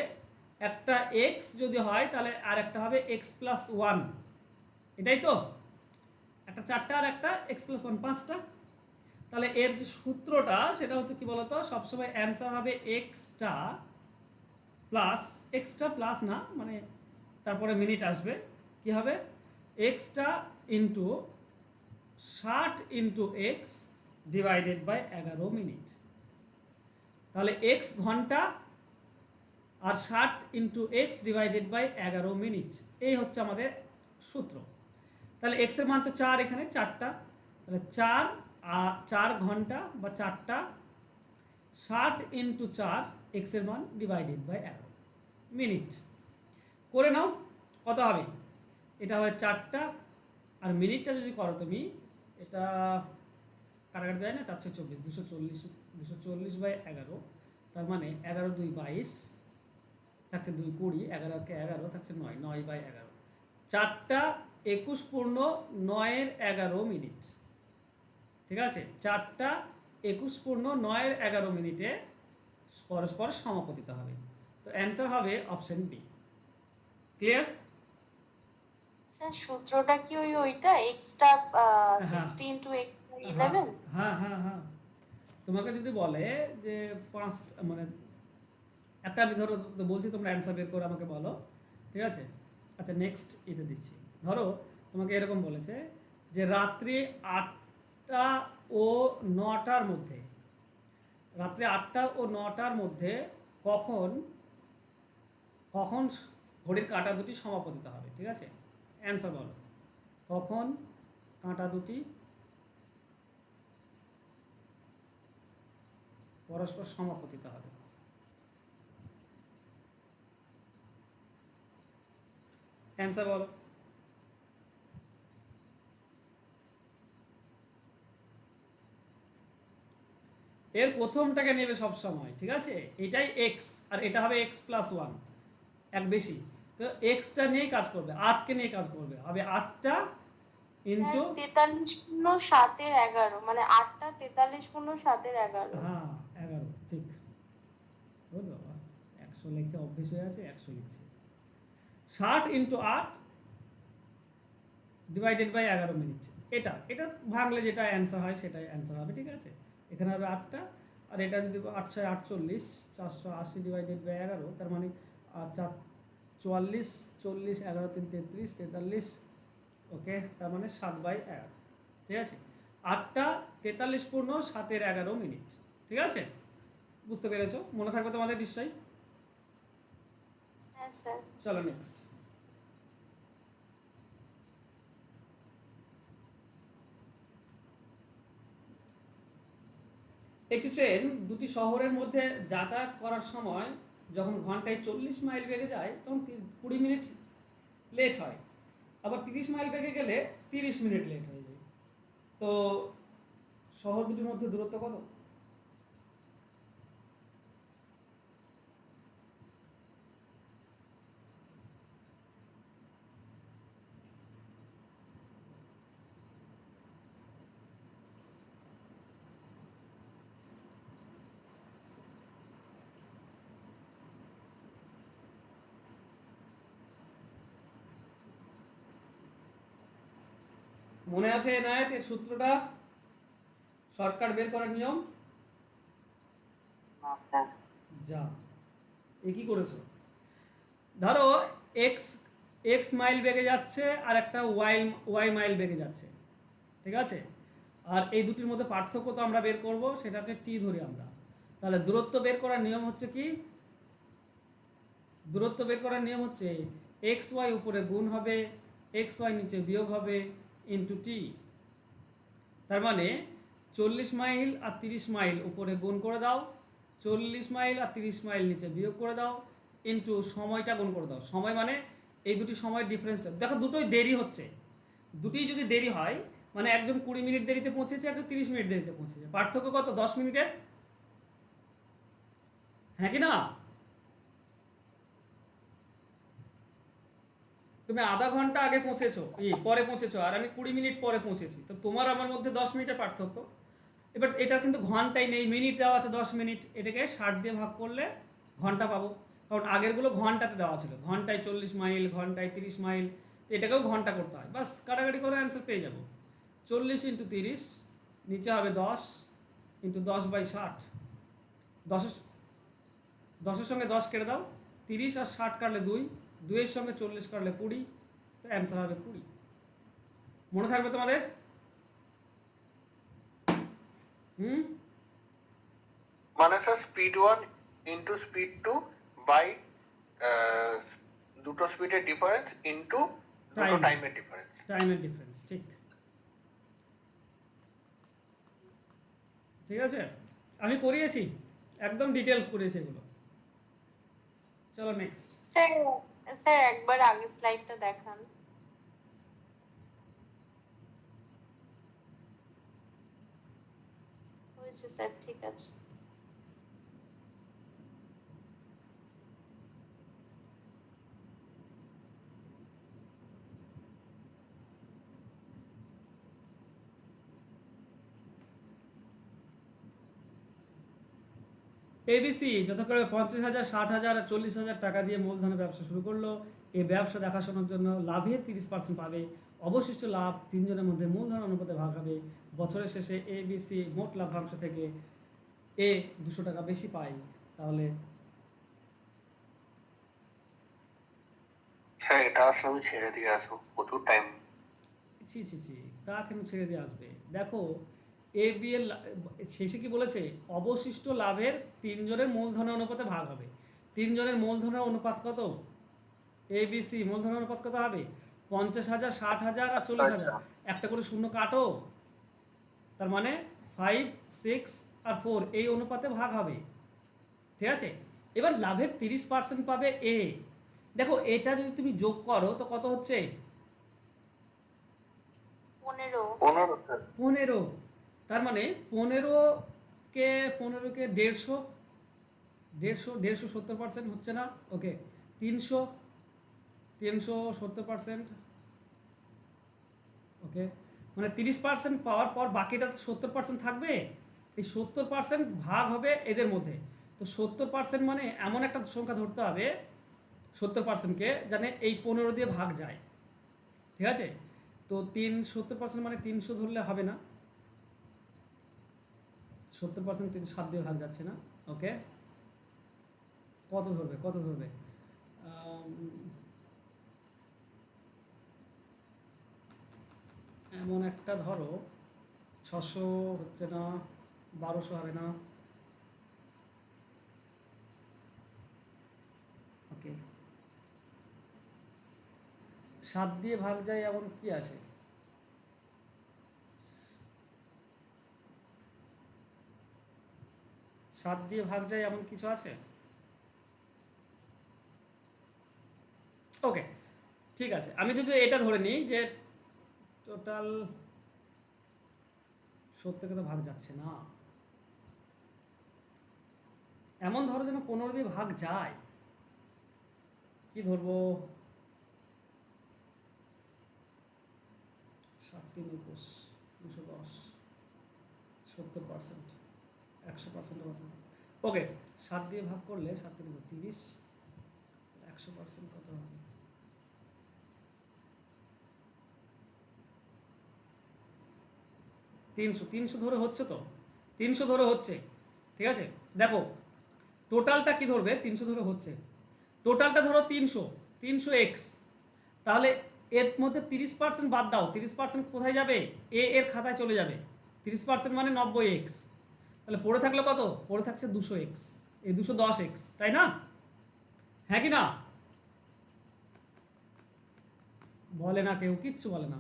একটা এক্স যদি হয় তাহলে আর একটা হবে x+1, এটাই তো। একটা 4টা আর একটা x + 1 5টা। তাহলে এর যে সূত্রটা সেটা হচ্ছে কি বলতো, সবসময় অ্যান্সার হবে এক্সটা প্লাস না, মানে তারপরে মিনিট আসবে, কি হবে এক্সটা into 60 into x divided by 11 minute. তাহলে এক্স ঘন্টা আর 60 into x divided by 11 minute, এই হচ্ছে আমাদের সূত্র। তাহলে এক্সের মান তো 4, এখানে 4টা, তাহলে 4 ঘন্টা বা 4টা, 60 ইন্টু 4 এক্সের মান ডিভাইডেড বাই 11 মিনিট। করে নাও কত হবে, এটা হবে 4টা, আর মিনিটটা যদি করো তুমি, এটা কাটাকাটি যায় না, 424, 240 বাই 11, তার মানে 11 2 22, থাকছে 2 20, 11 কে 11 থাকছে 9, 9 বাই 11, 4টা 21 পূর্ণ 9 এর 11 মিনিট। ঠিক আছে, 4টা 21 পূর্ণ 9 এর 11 মিনিটে পরস্পর সমাপতিত হবে। তো অ্যান্সার হবে অপশন বি। ক্লিয়ার? স্যার সূত্রটা কি ওইটা এক্সটা হ্যাঁ 60 ইন্টু এক্স 11? হ্যাঁ হ্যাঁ হ্যাঁ, তোমাকে যদি বলে যে 5, মানে একটা আমি ধরো বলছি, তোমরা অ্যান্সার বের করে আমাকে বলো, ঠিক আছে? আচ্ছা নেক্সট এতে দিচ্ছি, ধরো তোমাকে এরকম বলেছে যে রাত্রি 8টা ও 9টার মধ্যে, রাত্রি 8টা ও 9টার মধ্যে কখন কখন ঘড়ির কাঁটা দুটি সমাপতিত হবে। ঠিক আছে, অ্যান্সার বলো, কখন কাঁটা দুটি পরস্পর সমাপতিত হবে? অ্যান্সার বলো। এর প্রথমটাকে নেবে সব সময়, ঠিক আছে? এটাই এক্স আর এটা হবে x + 1, এক বেশি, তো এক্সটা নিয়েই কাজ করবে, 8কে নিয়ে কাজ করবে, হবে 8টা ইন্টু 43 পূর্ণ 7 এর 11, মানে 8টা 43 পূর্ণ 7 এর 11। হ্যাঁ 11, ঠিক। ও বাবা, 100 লিখে অভ্যেস হয়ে আছে, 100 লিখছি। 60 ইন্টু 8 ডিভাইডেড বাই 11 মিনিট, এটা এটা ভাঙলে যেটা অ্যান্সার হয় সেটাই অ্যান্সার হবে। ঠিক আছে, এখানে হবে 8টা, আর এটা যদি 8 6 48, 480 ডিভাইডেড বাই 11, তার মানে 4 44, 40, 11 3 33, 43, ওকে, তার মানে 7/11। ঠিক আছে, 8টা 43 পূর্ণ 7 এর 11 মিনিট। ঠিক আছে, বুঝতে পেরেছো? মনে থাকবে তোমাদের নিশ্চয়ই। হ্যাঁ স্যার। চলো নেক্সট। একটি ট্রেন দুটি শহরের মধ্যে যাতায়াত করার সময় যখন ঘন্টায় 40 মাইল বেগে যায় তখন 20 মিনিট লেট হয়, আবার 30 মাইল বেগে গেলে 30 মিনিট লেট হয়ে যায়। তো শহর দুটির মধ্যে দূরত্ব কত? মনে আছে এনায়েত এর সূত্রটা, শর্টকাট বের করার নিয়ম? যা, এ কি করেছো? ধরো এক্স এক্স মাইল বেগে যাচ্ছে আর একটা ওয়াই মাইল বেগে যাচ্ছে, ঠিক আছে? আর এই দুটির মধ্যে পার্থক্য তো আমরা বের করব, সেটাকে টি ধরি আমরা। তাহলে দূরত্ব বের করার নিয়ম হচ্ছে কি? দূরত্ব বের করার নিয়ম হচ্ছে এক্স ওয়াই উপরে গুণ হবে, এক্স ওয়াই নিচে বিয়োগ হবে, ইন্টু টি। তার মানে 40 মাইল আর 30 মাইল উপরে গুণ করে দাও, 40 মাইল আর 30 মাইল নিচে বিয়োগ করে দাও, ইন্টু সময়টা গুণ করে দাও। সময় মানে এই দুটি সময়ের ডিফারেন্সটা দেখো, দুটোই দেরি হচ্ছে। দুটোই যদি দেরি হয় মানে একজন 20 মিনিট দেরিতে পৌঁছেছে, একজন 30 মিনিট দেরিতে পৌঁছেছে, পার্থক্য কত? 10 মিনিটের, হ্যাঁ কি না? তুমি আধা ঘন্টা আগে পৌঁছেছো, পরে পৌঁছেছো, আর আমি 20 মিনিট পরে পৌঁছেছি, তো তোমার আমার মধ্যে 10 মিনিটের পার্থক্য। এবার এটা কিন্তু ঘন্টায় নেই, মিনিট দেওয়া আছে 10 মিনিট, এটাকে 60 দিয়ে ভাগ করলে ঘন্টা পাবো, কারণ আগেরগুলো ঘন্টাতে দেওয়া ছিল, ঘন্টায় 40 মাইল, ঘন্টায় 30 মাইল, তো এটাকেও ঘন্টা করতে হয়, বাস কাটাকাটি করে অ্যান্সার পেয়ে যাবো। 40 ইন্টু 30, নিচে হবে 10 ইন্টু 10/60, 10-এর সঙ্গে 10 কেটে দাও, 30 আর 60 কাটলে 2, 2-এর সঙ্গে 40 কাটলে 20, তো অ্যান্সার হবে 20। মনে থাকবে তোমাদের? মানে sir speed 1 into speed 2 by দুটো স্পিডের ডিফারেন্স ইন্টু দুটো টাইমের ডিফারেন্স। টাইমের ডিফারেন্স, ঠিক। ঠিক আছে, আমি করিয়েছি, একদম ডিটেলস করিয়েছি এগুলো। চলো নেক্সট। স্যার স্যার একবার আগের স্লাইডটা দেখান। হয়েছে স্যার, ঠিক আছে। এবিসি যথাক্রমে 50,000, 60,000 আর 40,000 টাকা দিয়ে মূলধনের ব্যবসা শুরু করলো। এই ব্যবসা দেখাশোনার জন্য লাভের 30% পাবে। অবশিষ্ট লাভ 3 জনের মধ্যে মূলধন অনুপাতে ভাগ হবে। বছরের শেষে এবিসি মোট লাভ্যাংশ থেকে এ 200 টাকা বেশি পায়। তাহলে স্যার এটা আসলে আমি ছেড়ে দিয়ে আসবো, প্রচুর টাইম। ছি ছি ছি, তা কেন ছেড়ে দিয়ে আসবে? দেখো এ বি এর শেষে কি বলেছে? অবশিষ্ট লাভের 3 জনের মূলধনের অনুপাতে ভাগ হবে। 3 জনের মূলধনের অনুপাত কত? এ বি সি মূলধনের অনুপাত কত হবে? 50,000, 60,000 আর 40,000। একটা করে শূন্য কাটো, তার মানে 5, 6 আর 4 এই অনুপাতে ভাগ হবে। ঠিক আছে, এবার লাভের 30% পাবে এ। দেখো এটা যদি তুমি যোগ করো তো কত হচ্ছে? 15। 15। তার মানে 15কে 150, 70% হচ্ছে না? ওকে, 300 70%, ওকে, মানে 30% পাওয়ার পর বাকিটা 70% থাকবে। এই 70% ভাগ হবে এদের মধ্যে। তো 70% মানে এমন একটা সংখ্যা ধরতে হবে 70%কে জানে এই 15 দিয়ে ভাগ যায়। ঠিক আছে, তো 70% মানে 300 ধরলে হবে না। 70% 7 দিয়ে ভাগ যাচ্ছে না। ওকে, কত ধরবে? এমন একটা ধরো 600 হচ্ছে না, 1200 হবে না। ওকে, 7 দিয়ে ভাগ যায় এমন কি আছে? সাত দিয়ে ভাগ যায় এমন কিছু আছে? ওকে, ঠিক আছে, আমি যদি এটা ধরে নিই যে টোটাল 70কে তো ভাগ যাচ্ছে না, এমন ধরো যেন 15 দিয়ে ভাগ যায়। কি ধরবো? 7 3 21, 210, 70%, 100% কত? ওকে, 7 দিয়ে ভাগ করলে 7 3 30, 100% কত হবে? 300 ধরে হচ্ছে তো, 300 ধরে হচ্ছে। ঠিক আছে, দেখো টোটালটা কি ধরবে? 300 ধরে হচ্ছে, টোটালটা ধরো 300 এক্স। তাহলে এর মধ্যে 30% বাদ দাও, 30% কোথায় যাবে? এর খাতায় চলে যাবে। 30% মানে 90x। তাহলে পড়ে থাকলো কত? পড়ে থাকছে 200x, এই 210x, তাই না? হ্যাঁ কি না? বলে না কেউ, কিচ্ছু বলে না।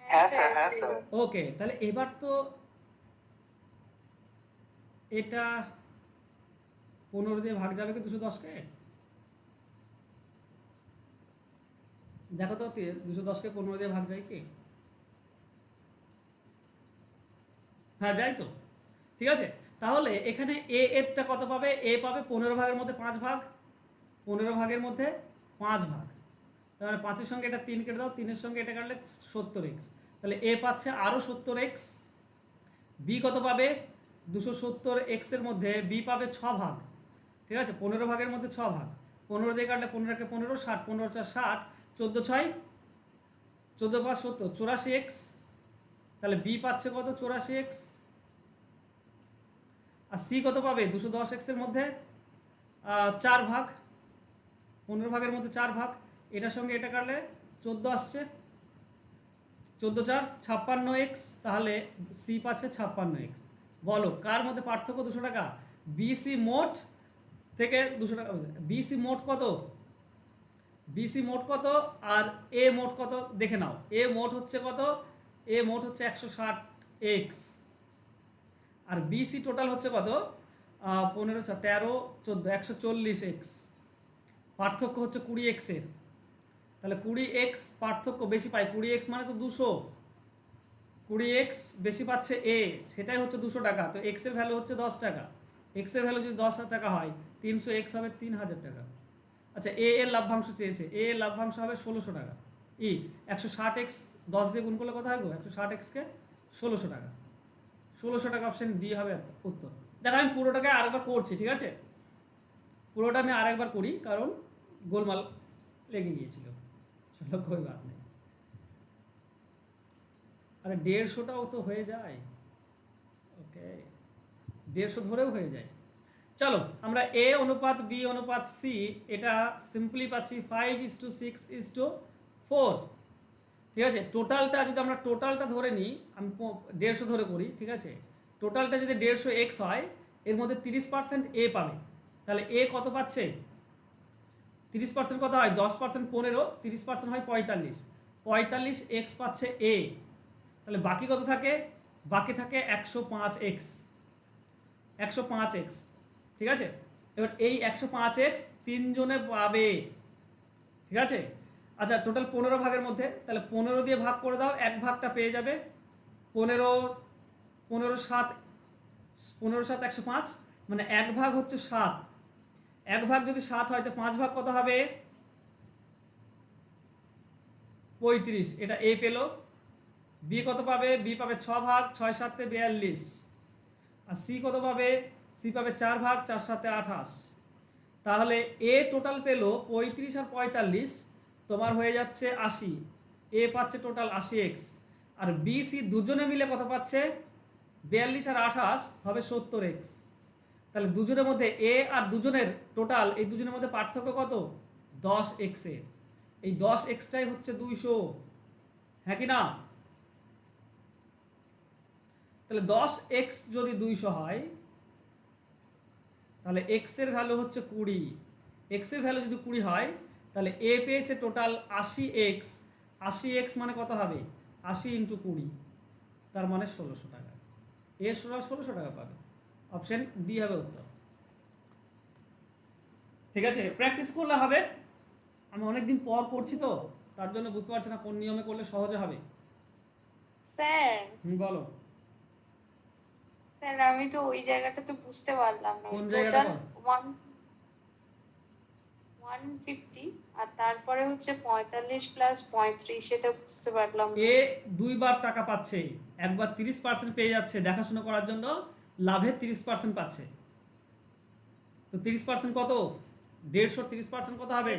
হ্যাঁ স্যার, হ্যাঁ স্যার। ওকে, তাহলে এবার তো এটা 15 দিয়ে ভাগ যাবে কি 210কে? দেখো তো 210কে 15 দিয়ে ভাগ যায় কি? হ্যাঁ যায় তো। ঠিক আছে, তাহলে এখানে এরটা কত পাবে? এ পাবে 15 ভাগের মধ্যে 5 ভাগ, 15 ভাগের মধ্যে 5 ভাগ। তাহলে 5-এর সঙ্গে এটা 3 কেটে দাও, 3-এর সঙ্গে এটা কাটলে 70x। তাহলে এ পাচ্ছে আরও 70x। বি কত পাবে? 270x এর মধ্যে বি পাবে 6 ভাগ। ঠিক আছে, 15 ভাগের মধ্যে 6 ভাগ, 15 দিয়ে কাটলে 15কে 15, 60, 15 4 60, 14 6, 14 5 70, 84x। তাহলে বি পাচ্ছে কত 84x, আর সি কত পাবে 210x এর মধ্যে 4 ভাগ, 15 ভাগের মধ্যে 4 ভাগ, এটার সঙ্গে এটা কাটলে 14 আসছে, 14 4 56x, তাহলে সি পাচ্ছে 56x। বলো কার মধ্যে পার্থক্য 200 টাকা? বিসি মোট থেকে 200 টাকা, বিসি মোট কত, বিসি মোট কত আর এ মোট কত দেখে নাও। এ মোট হচ্ছে কত, এ মোট হচ্ছে 160x, আর বিসি টোটাল হচ্ছে কত 15 13 14 140x, পার্থক্য হচ্ছে 20x এর। তাহলে 20x পার্থক্য বেশি পাই, 20x মানে তো 200, 20x বেশি পাচ্ছে এ, সেটাই হচ্ছে 200 টাকা। তো x এর ভ্যালু হচ্ছে 10 টাকা, x এর ভ্যালু যদি 10 টাকা হয় 300x হবে 3000 টাকা। আচ্ছা এ এর লাভ্যাংশ চেয়েছে, এ এর লাভ্যাংশ হবে 1600 টাকা। 160x 10 দিয়ে গুণ করলে কত হবে? 160x কে 1600 টাকা, 1600 টাকা, অপশন ডি হবে উত্তর। দেখো আমি পুরোটাকে আরেকবার করছি, ঠিক আছে, পুরোটা আমি আরেকবার করি কারণ গোলমাল লেগে গিয়েছিল। চলো কোই বাত নেই, আরে 150টাও তো হয়ে যায়, ওকে 150 ধরেও হয়ে যায়। চলো আমরা এ অনুপাত বি অনুপাত সি এটা সিম্পলি পাচ্ছি 5:6:4, ঠিক আছে। টোটালটা যদি আমরা টোটালটা ধরে নিই, আমি 150 ধরে করি, ঠিক আছে, টোটালটা যদি 150x হয়, এর মধ্যে 30% এ পাবে, তাহলে এ কত পাচ্ছে, 30% কত হয় 10% 15, 30% হয় 45, 45x পাচ্ছে এ, তাহলে বাকি কত থাকে, বাকি থাকে 105x, 105x, ঠিক আছে। এবার এই 105x তিনজনে পাবে, ঠিক আছে। আচ্ছা টোটাল 15 ভাগের মধ্যে, তাহলে 15 দিয়ে ভাগ করে দাও, এক ভাগটা পেয়ে যাবে, 15 15 7 15 7 105, মানে এক ভাগ হচ্ছে 7, এক ভাগ যদি 7 হয় তো 5 ভাগ কত হবে 35, এটা এ পেল। বি কত পাবে, বি পাবে 6 ভাগ, 6 7 42, আর সি কত পাবে, সি পাবে 4 ভাগ, 4 7 28, তাহলে এ টোটাল পেলো 35 আর 45, তোমার হয়ে যাচ্ছে 80, এ পাচ্ছে টোটাল 80x, আর বি সি দুজনে মিলে কত পাচ্ছে 42 আর 28 হবে 70x। তাহলে দুজনের মধ্যে এ আর দুজনের টোটাল, এই দুজনের মধ্যে পার্থক্য কত 10x এর, এই 10xটাই হচ্ছে 200, হ্যাঁ কি না? তাহলে 10x যদি 200 হয়, তাহলে x এর ভ্যালু হচ্ছে 20, x এর ভ্যালু যদি 20 হয়, তাহলে এ পেয়েছে টোটাল 80x, 80x মানে কত হবে 80 × 20, তার মানে 1600 টাকা, এ 1600 টাকা পাবে, অপশন ডি হবে উত্তর। ঠিক আছে, প্র্যাকটিস করলে হবে, আমি অনেকদিন পর করছি তো তার জন্য বুঝতে পারছি না কোন নিয়মে করলে সহজে হবে। স্যার, বলো স্যার আমি তো ওই জায়গাটা তো বুঝতে পারলাম না, কোন জায়গাটা টোটাল 150 আর তারপরে হচ্ছে 45 + 35, সেটা বুঝতে পারলাম না। এ দুইবার টাকা পাচ্ছে, একবার 30% পেয়ে যাচ্ছে দেখাশোনা করার জন্য, লাভের 30% পাচ্ছে, তো 30% কত 150, 30% কত হবে,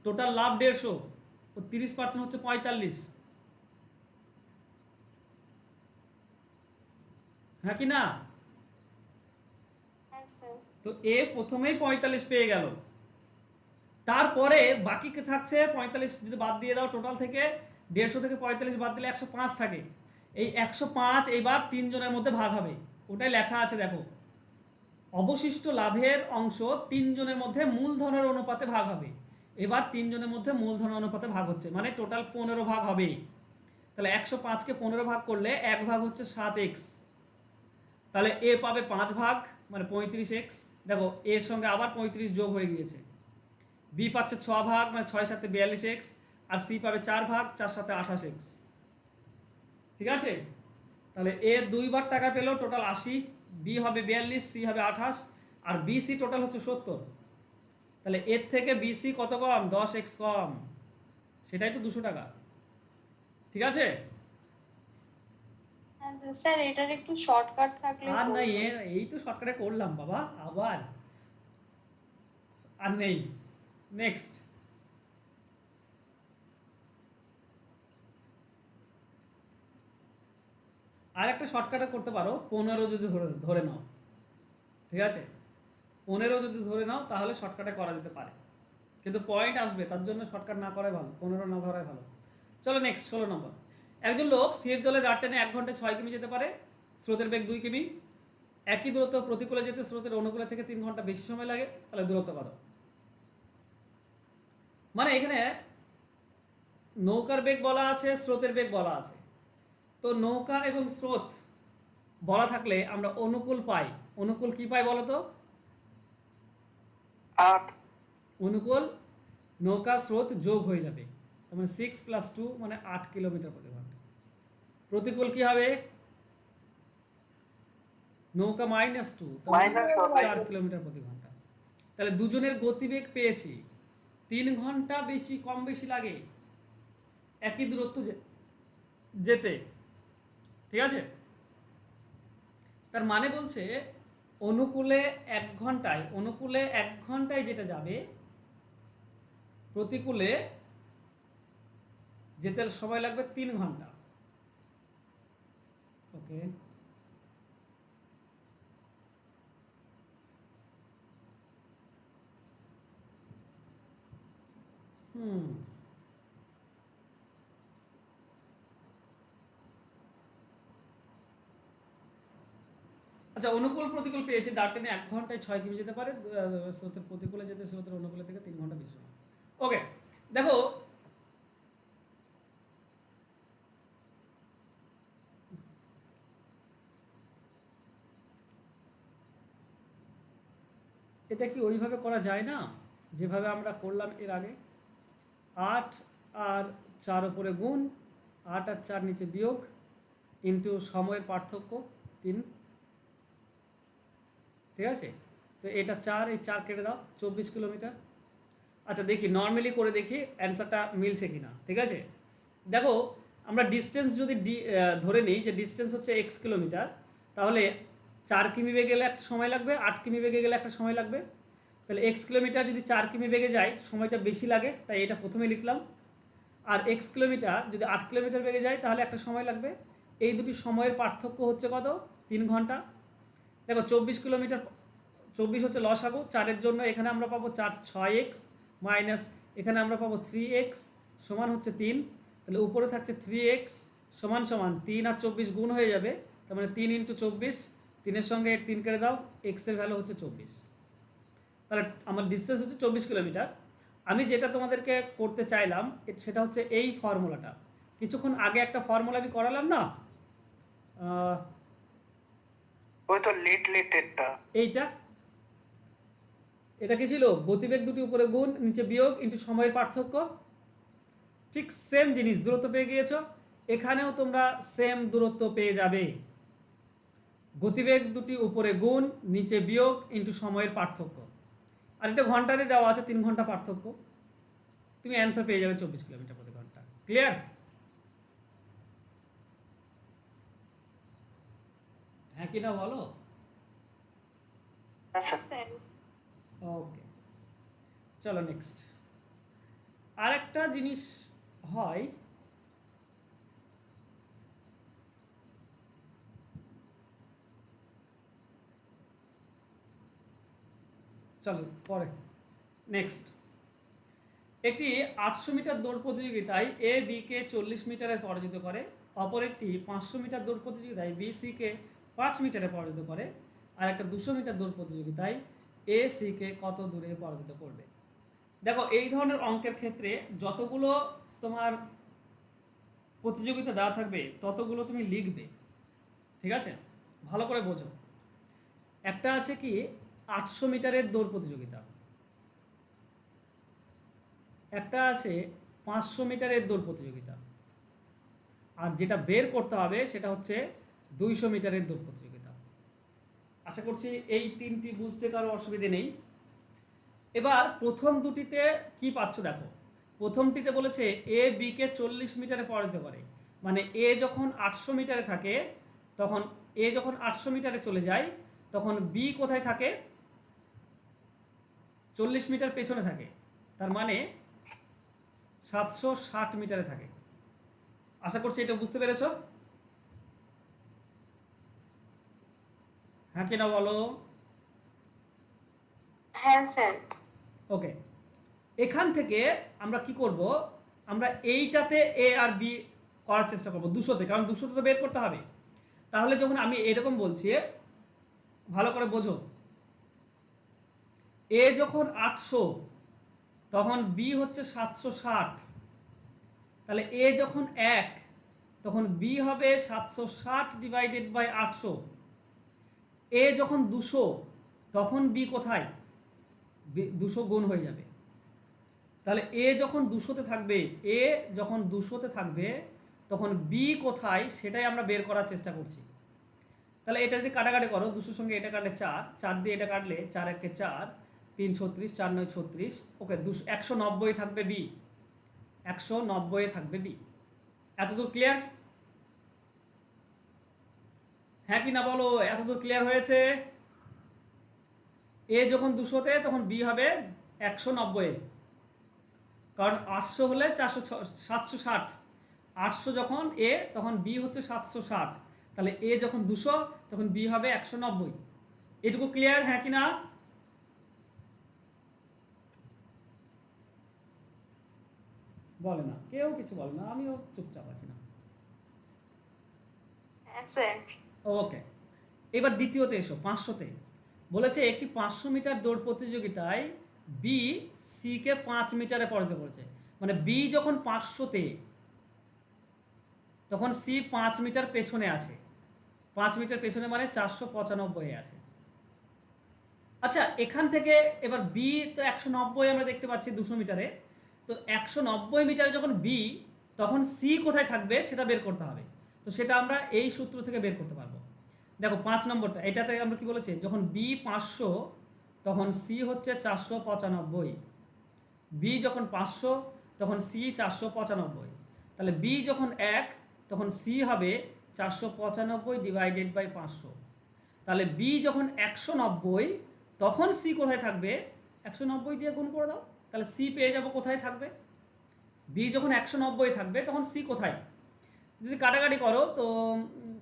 টোটাল লাভ 150 ও 30% হচ্ছে 45, হ্যাঁ কি না? হ্যাঁ স্যার। তো এ প্রথমেই 45 পেয়ে গেল, তারপরে বাকি কে থাকছে 45 যদি বাদ দিয়ে দাও টোটাল থেকে, 150 থেকে 45 বাদ দিলে 105 থাকে, এই 105 এইবার তিনজনের মধ্যে ভাগ হবে, ওটাই লেখা আছে দেখো, অবশিষ্ট লাভের অংশ তিনজনের মধ্যে মূলধনের অনুপাতে ভাগ হবে, এবার তিনজনের মধ্যে মূলধনের অনুপাতে ভাগ হচ্ছে, মানে টোটাল 15 ভাগ হবে। তাহলে 105কে 15 ভাগ করলে এক ভাগ হচ্ছে 7x, তাহলে এ পাবে 5 ভাগ মানে 35x, দেখো এর সঙ্গে আবার 35 যোগ হয়ে গিয়েছে, বি পাচ্ছে 6 ভাগ মানে 6 7 42x, আর সি পাবে 4 ভাগ 4 7 28x, ঠিক আছে। তাহলে এ দুইবার টাকা পেল টোটাল 80, বি হবে 42, সি হবে 28, আর বি সি টোটাল হচ্ছে 70, তাহলে এর থেকে বি সি কত কম 10x কম, সেটাই তো 200 টাকা, ঠিক আছে। হ্যাঁ স্যার, এটার একটু শর্টকাট থাকলে আর নাই, বলবেন। এই তো শর্টকাটে করলাম বাবা, আবার আর নেই, নেক্সট। আর একটা শর্টকাটে করতে পারো, 15 যদি ধরে ধরে নাও, ঠিক আছে, 15 যদি ধরে নাও তাহলে শর্টকাটে করা যেতে পারে, কিন্তু পয়েন্ট আসবে, তার জন্য শর্টকাট না করাই ভালো, 15 না ধরাই ভালো। চলো নেক্সট 16 নম্বর। একজন লোক স্থির জলে দাঁড় টেনে 1 ঘন্টায় 6 কিমি যেতে পারে, স্রোতের বেগ 2 কিমি, একই দূরত্ব প্রতিকূলে যেতে স্রোতের অনুকূলে থেকে 3 ঘন্টা বেশি সময় লাগে, তাহলে দূরত্ব কত? মানে এখানে নৌকার বেগ বলা আছে, স্রোতের বেগ বলা আছে, তো নৌকা এবং স্রোত বলা থাকলে আমরা অনুকূল পাই, অনুকূল কি পাই বলো তো? 8। অনুকূল নৌকা স্রোত যোগ হয়ে যাবে, তার মানে 6 + 2 মানে 8 কিলোমিটার প্রতি ঘন্টা। প্রতিকূল কি হবে? নৌকা -2, তার মানে -4। 4 কিলোমিটার প্রতি ঘন্টা। তাহলে দুজনের গতিবেগ পেয়েছি, 3 ঘন্টা বেশি কম বেশি লাগে একই দূরত্ব যেতে, ঠিক আছে। তার মানে বলছে অনুকূলে 1 ঘন্টায় যেটা যাবে, প্রতিকূলে যেতে সময় লাগবে 3 ঘন্টা। ওকে, আচ্ছা, অনুকূল প্রতিকূল পেয়েছি, দাঁড় টেনে 1 ঘন্টায় 6 কিমি যেতে পারে, স্রোতের প্রতিকূলে যেতে স্রোতের অনুকূলে থেকে 3 ঘন্টা বেশি সময়। ওকে, দেখো এটা কি ওইভাবে করা যায় না যেভাবে আমরা করলাম এর আগে? 8 আর 4 উপরে গুণ, 8 আর 4 নিচে বিয়োগ, ইন্টু সময়ের পার্থক্য 3, ঠিক আছে। তো এটা 4, এই 4 কেটে দাও, 24 কিলোমিটার। আচ্ছা দেখি নর্মালি করে দেখি অ্যান্সারটা মিলছে কিনা, ঠিক আছে। দেখো আমরা ডিস্টেন্স যদি ধরে নিই যে ডিস্টেন্স হচ্ছে x কিলোমিটার, তাহলে 4 কিমি বেগে গেলে একটা সময় লাগবে, 8 কিমি বেগে গেলে একটা সময় লাগবে। তাহলে x কিলোমিটার যদি 4 কিমি বেগে যায় সময়টা বেশি লাগে, তাই এটা প্রথমে লিখলাম। আর x কিলোমিটার যদি 8 কিলোমিটার বেগে যায় তাহলে একটা সময় লাগবে। এই দুটি সময়ের পার্থক্য হচ্ছে কত? 3 ঘন্টা। দেখো 24 কিলোমিটার, 24 হচ্ছে লসাগু, 4-এর জন্য এখানে আমরা পাবো 4 6x মাইনাস এখানে আমরা পাবো 3x সমান হচ্ছে 3, তাহলে উপরে থাকছে 3x সমান সমান 3 আর 24 গুণ হয়ে যাবে, তার মানে 3 × 24, 3-এর সঙ্গে 3 কেটে দাও, x এর ভ্যালু হচ্ছে 24। তাহলে আমার ডিস্টেন্স হচ্ছে 24 কিলোমিটার। আমি যেটা তোমাদেরকে করতে চাইলাম সেটা হচ্ছে এই ফর্মুলাটা, কিছুক্ষণ আগে একটা ফর্মুলা আমি করালাম না, ওই তো লেটেরটা, এইটা, এটা কি ছিল? গতিবেগ দুটি উপরে গুণ নিচে বিয়োগ ইন্টু সময়ের পার্থক্য। ঠিক সেম জিনিস, দূরত্ব পেয়ে গিয়েছো, এখানেও তোমরা সেম দূরত্ব পেয়ে যাবে, গতিবেগ দুটি উপরে গুণ নিচে বিয়োগ ইন্টু সময়ের পার্থক্য। আর এটা ঘন্টাতে দেওয়া আছে, 3 ঘন্টা পার্থক্য, তুমি অ্যান্সার পেয়ে যাবে 24 কিলোমিটার প্রতি ঘন্টা। ক্লিয়ার? হ্যাঁ কি না বলো? স্যার ওকে, চলো নেক্সট। আরেকটা জিনিস হয়, চলো পরে নেক্সট। একটি 800 মিটার দৌড় প্রতিযোগিতায় এ বিকে 40 মিটারে পরাজিত করে, অপর একটি 500 মিটার দৌড় প্রতিযোগিতায় বি সিকে 5 মিটারে পরাজিত করে, আর একটা 200 মিটার দৌড় প্রতিযোগিতায় এ সিকে কত দূরে পরাজিত করবে। দেখো এই ধরনের অঙ্কের ক্ষেত্রে যতগুলো তোমার প্রতিযোগিতা দেওয়া থাকবে ততগুলো তুমি লিখবে, ঠিক আছে, ভালো করে বোঝো। একটা আছে কি 800 মিটারের দৌড় প্রতিযোগিতা, একটা আছে 500 মিটারের দৌড় প্রতিযোগিতা, আর যেটা বের করতে হবে সেটা হচ্ছে 200 মিটারের দৌড় প্রতিযোগিতা। আশা করছি এই তিনটি বুঝতে কারো অসুবিধে নেই। এবার প্রথম দুটিতে কি পাচ্ছ দেখো, প্রথমটিতে বলেছে এ বিকে 40 মিটারে পরাজিত করে, মানে এ যখন 800 মিটারে থাকে তখন এ যখন 800 মিটারে চলে যায় তখন বি কোথায় থাকে? 40 মিটার পেছনে থাকে, তার মানে 760 মিটারে থাকে। আশা করছি এটা বুঝতে পেরেছো। হ্যাঁ কিনা বলো। হ্যাঁ স্যার। ওকে, এখান থেকে আমরা কি করব, আমরা এইটাতে এ আর বি করার চেষ্টা করব 200তে, কারণ 200তে তো বের করতে হবে। তাহলে যখন আমি এরকম বলছি, ভালো করে বোঝো, এ যখন 800 তখন বি হচ্ছে 760, তাহলে এ যখন 1 তখন বি হবে 760 ডিভাইডেড বাই 800। এ যখন 200 তখন বি কোথায়, 200 গুণ হয়ে যাবে। তাহলে এ যখন 200তে থাকবে, এ যখন 200তে থাকবে তখন বি কোথায় সেটাই আমরা বের করার চেষ্টা করছি। তাহলে এটা যদি কাটাকাটি করো, 200 সঙ্গে এটা কাটলে 4, 4 দিয়ে এটা কাটলে 4 একে 4, 3 36, 4 9 36। ওকে, 190 থাকবে বি, 190 থাকবে বি। এতদূর ক্লিয়ার? হ্যাঁ কি না বলো, এতদূর ক্লিয়ার হয়েছে? এ যখন 200তে তখন বি হবে 190, কারণ 800 হলে 760, 800 যখন এ তখন বি হচ্ছে 760, তাহলে এ যখন 200 তখন বি হবে 190। এটুকু ক্লিয়ার হ্যাঁ কি না? বলে না কেউ, কিছু বলে না, আমিও চুপচাপ আছি না। হ্যাঁ স্যার। ওকে, এবার দ্বিতীয়তে এসো, 500তে বলেছে একটি 500 মিটার দৌড় প্রতিযোগিতায় বি সি কে 5 মিটারে পরাজিত করেছে। মানে বি যখন 500তে তখন সি 5 মিটার পেছনে আছে, 5 মিটার পেছনে মানে 495 আছে। আচ্ছা, এখান থেকে এবার বি তো 190 আমরা দেখতে পাচ্ছি 200 মিটারে, তো 190 মিটারে যখন বি তখন সি কোথায় থাকবে সেটা বের করতে হবে। তো সেটা আমরা এই সূত্র থেকে বের করতে পারবো। দেখো 5 নম্বরটা, এটাতে আমরা কি বলেছি, যখন বি 500 তখন সি হচ্ছে 495, বি যখন 500 তখন সি 495, তাহলে বি যখন 1 তখন সি হবে 495 ডিভাইডেড বাই 500। তাহলে বি যখন 190 তখন সি কোথায় থাকবে, 190 দিয়ে গুণ করে দাও, তাহলে সি পেয়ে যাব কোথায় থাকবে। বি যখন 190 থাকবে তখন সি কোথায়, যদি কাটাকাটি করো তো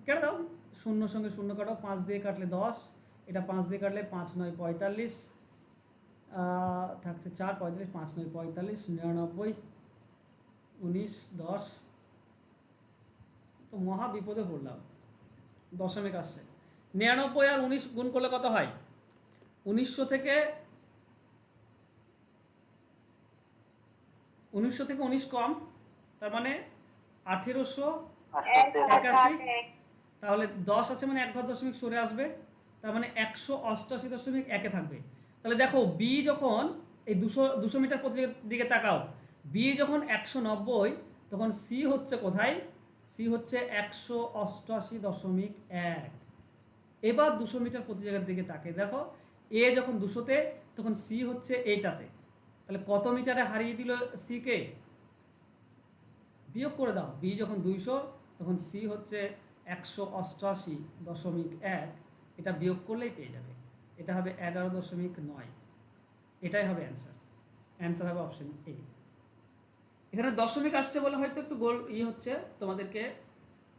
কেটে দাও, শূন্যর সঙ্গে শূন্য কাটো, 5 দিয়ে কাটলে 10, এটা 5 দিয়ে কাটলে 5 9 45, থাকছে 4 35, 5 9 45, 99 19 10। তো মহা বিপদে পড়লাম, দশমিক আসছে। 99 আর 19 গুণ করলে কত হয়, 1900 থেকে 19 কম, তার মানে 1881। তাহলে 10 আছে মানে 1 ঘর দশমিক সরে আসবে, তার মানে 188.1 থাকবে। তাহলে দেখো বি যখন এই 200 মিটার প্রতি দিকে তাকাও, বি যখন 190 তখন সি হচ্ছে কোথায়, সি হচ্ছে 188.1। এবার 200 মিটার প্রতি জায়গার দিকে তাকে দেখো, এ যখন 200তে তখন সি হচ্ছে এইটাতে, তাহলে কত মিটারে হারিয়ে দিল সি কে, বিয়োগ করে দাও। বি যখন 200 তখন সি হচ্ছে 188.1, এটা বিয়োগ করলেই পেয়ে যাবে, এটা হবে 11.9। এটাই হবে অ্যান্সার, অ্যান্সার হবে অপশন এ। এখানে দশমিক আসছে বলে হয়তো একটু গোল হচ্ছে তোমাদেরকে,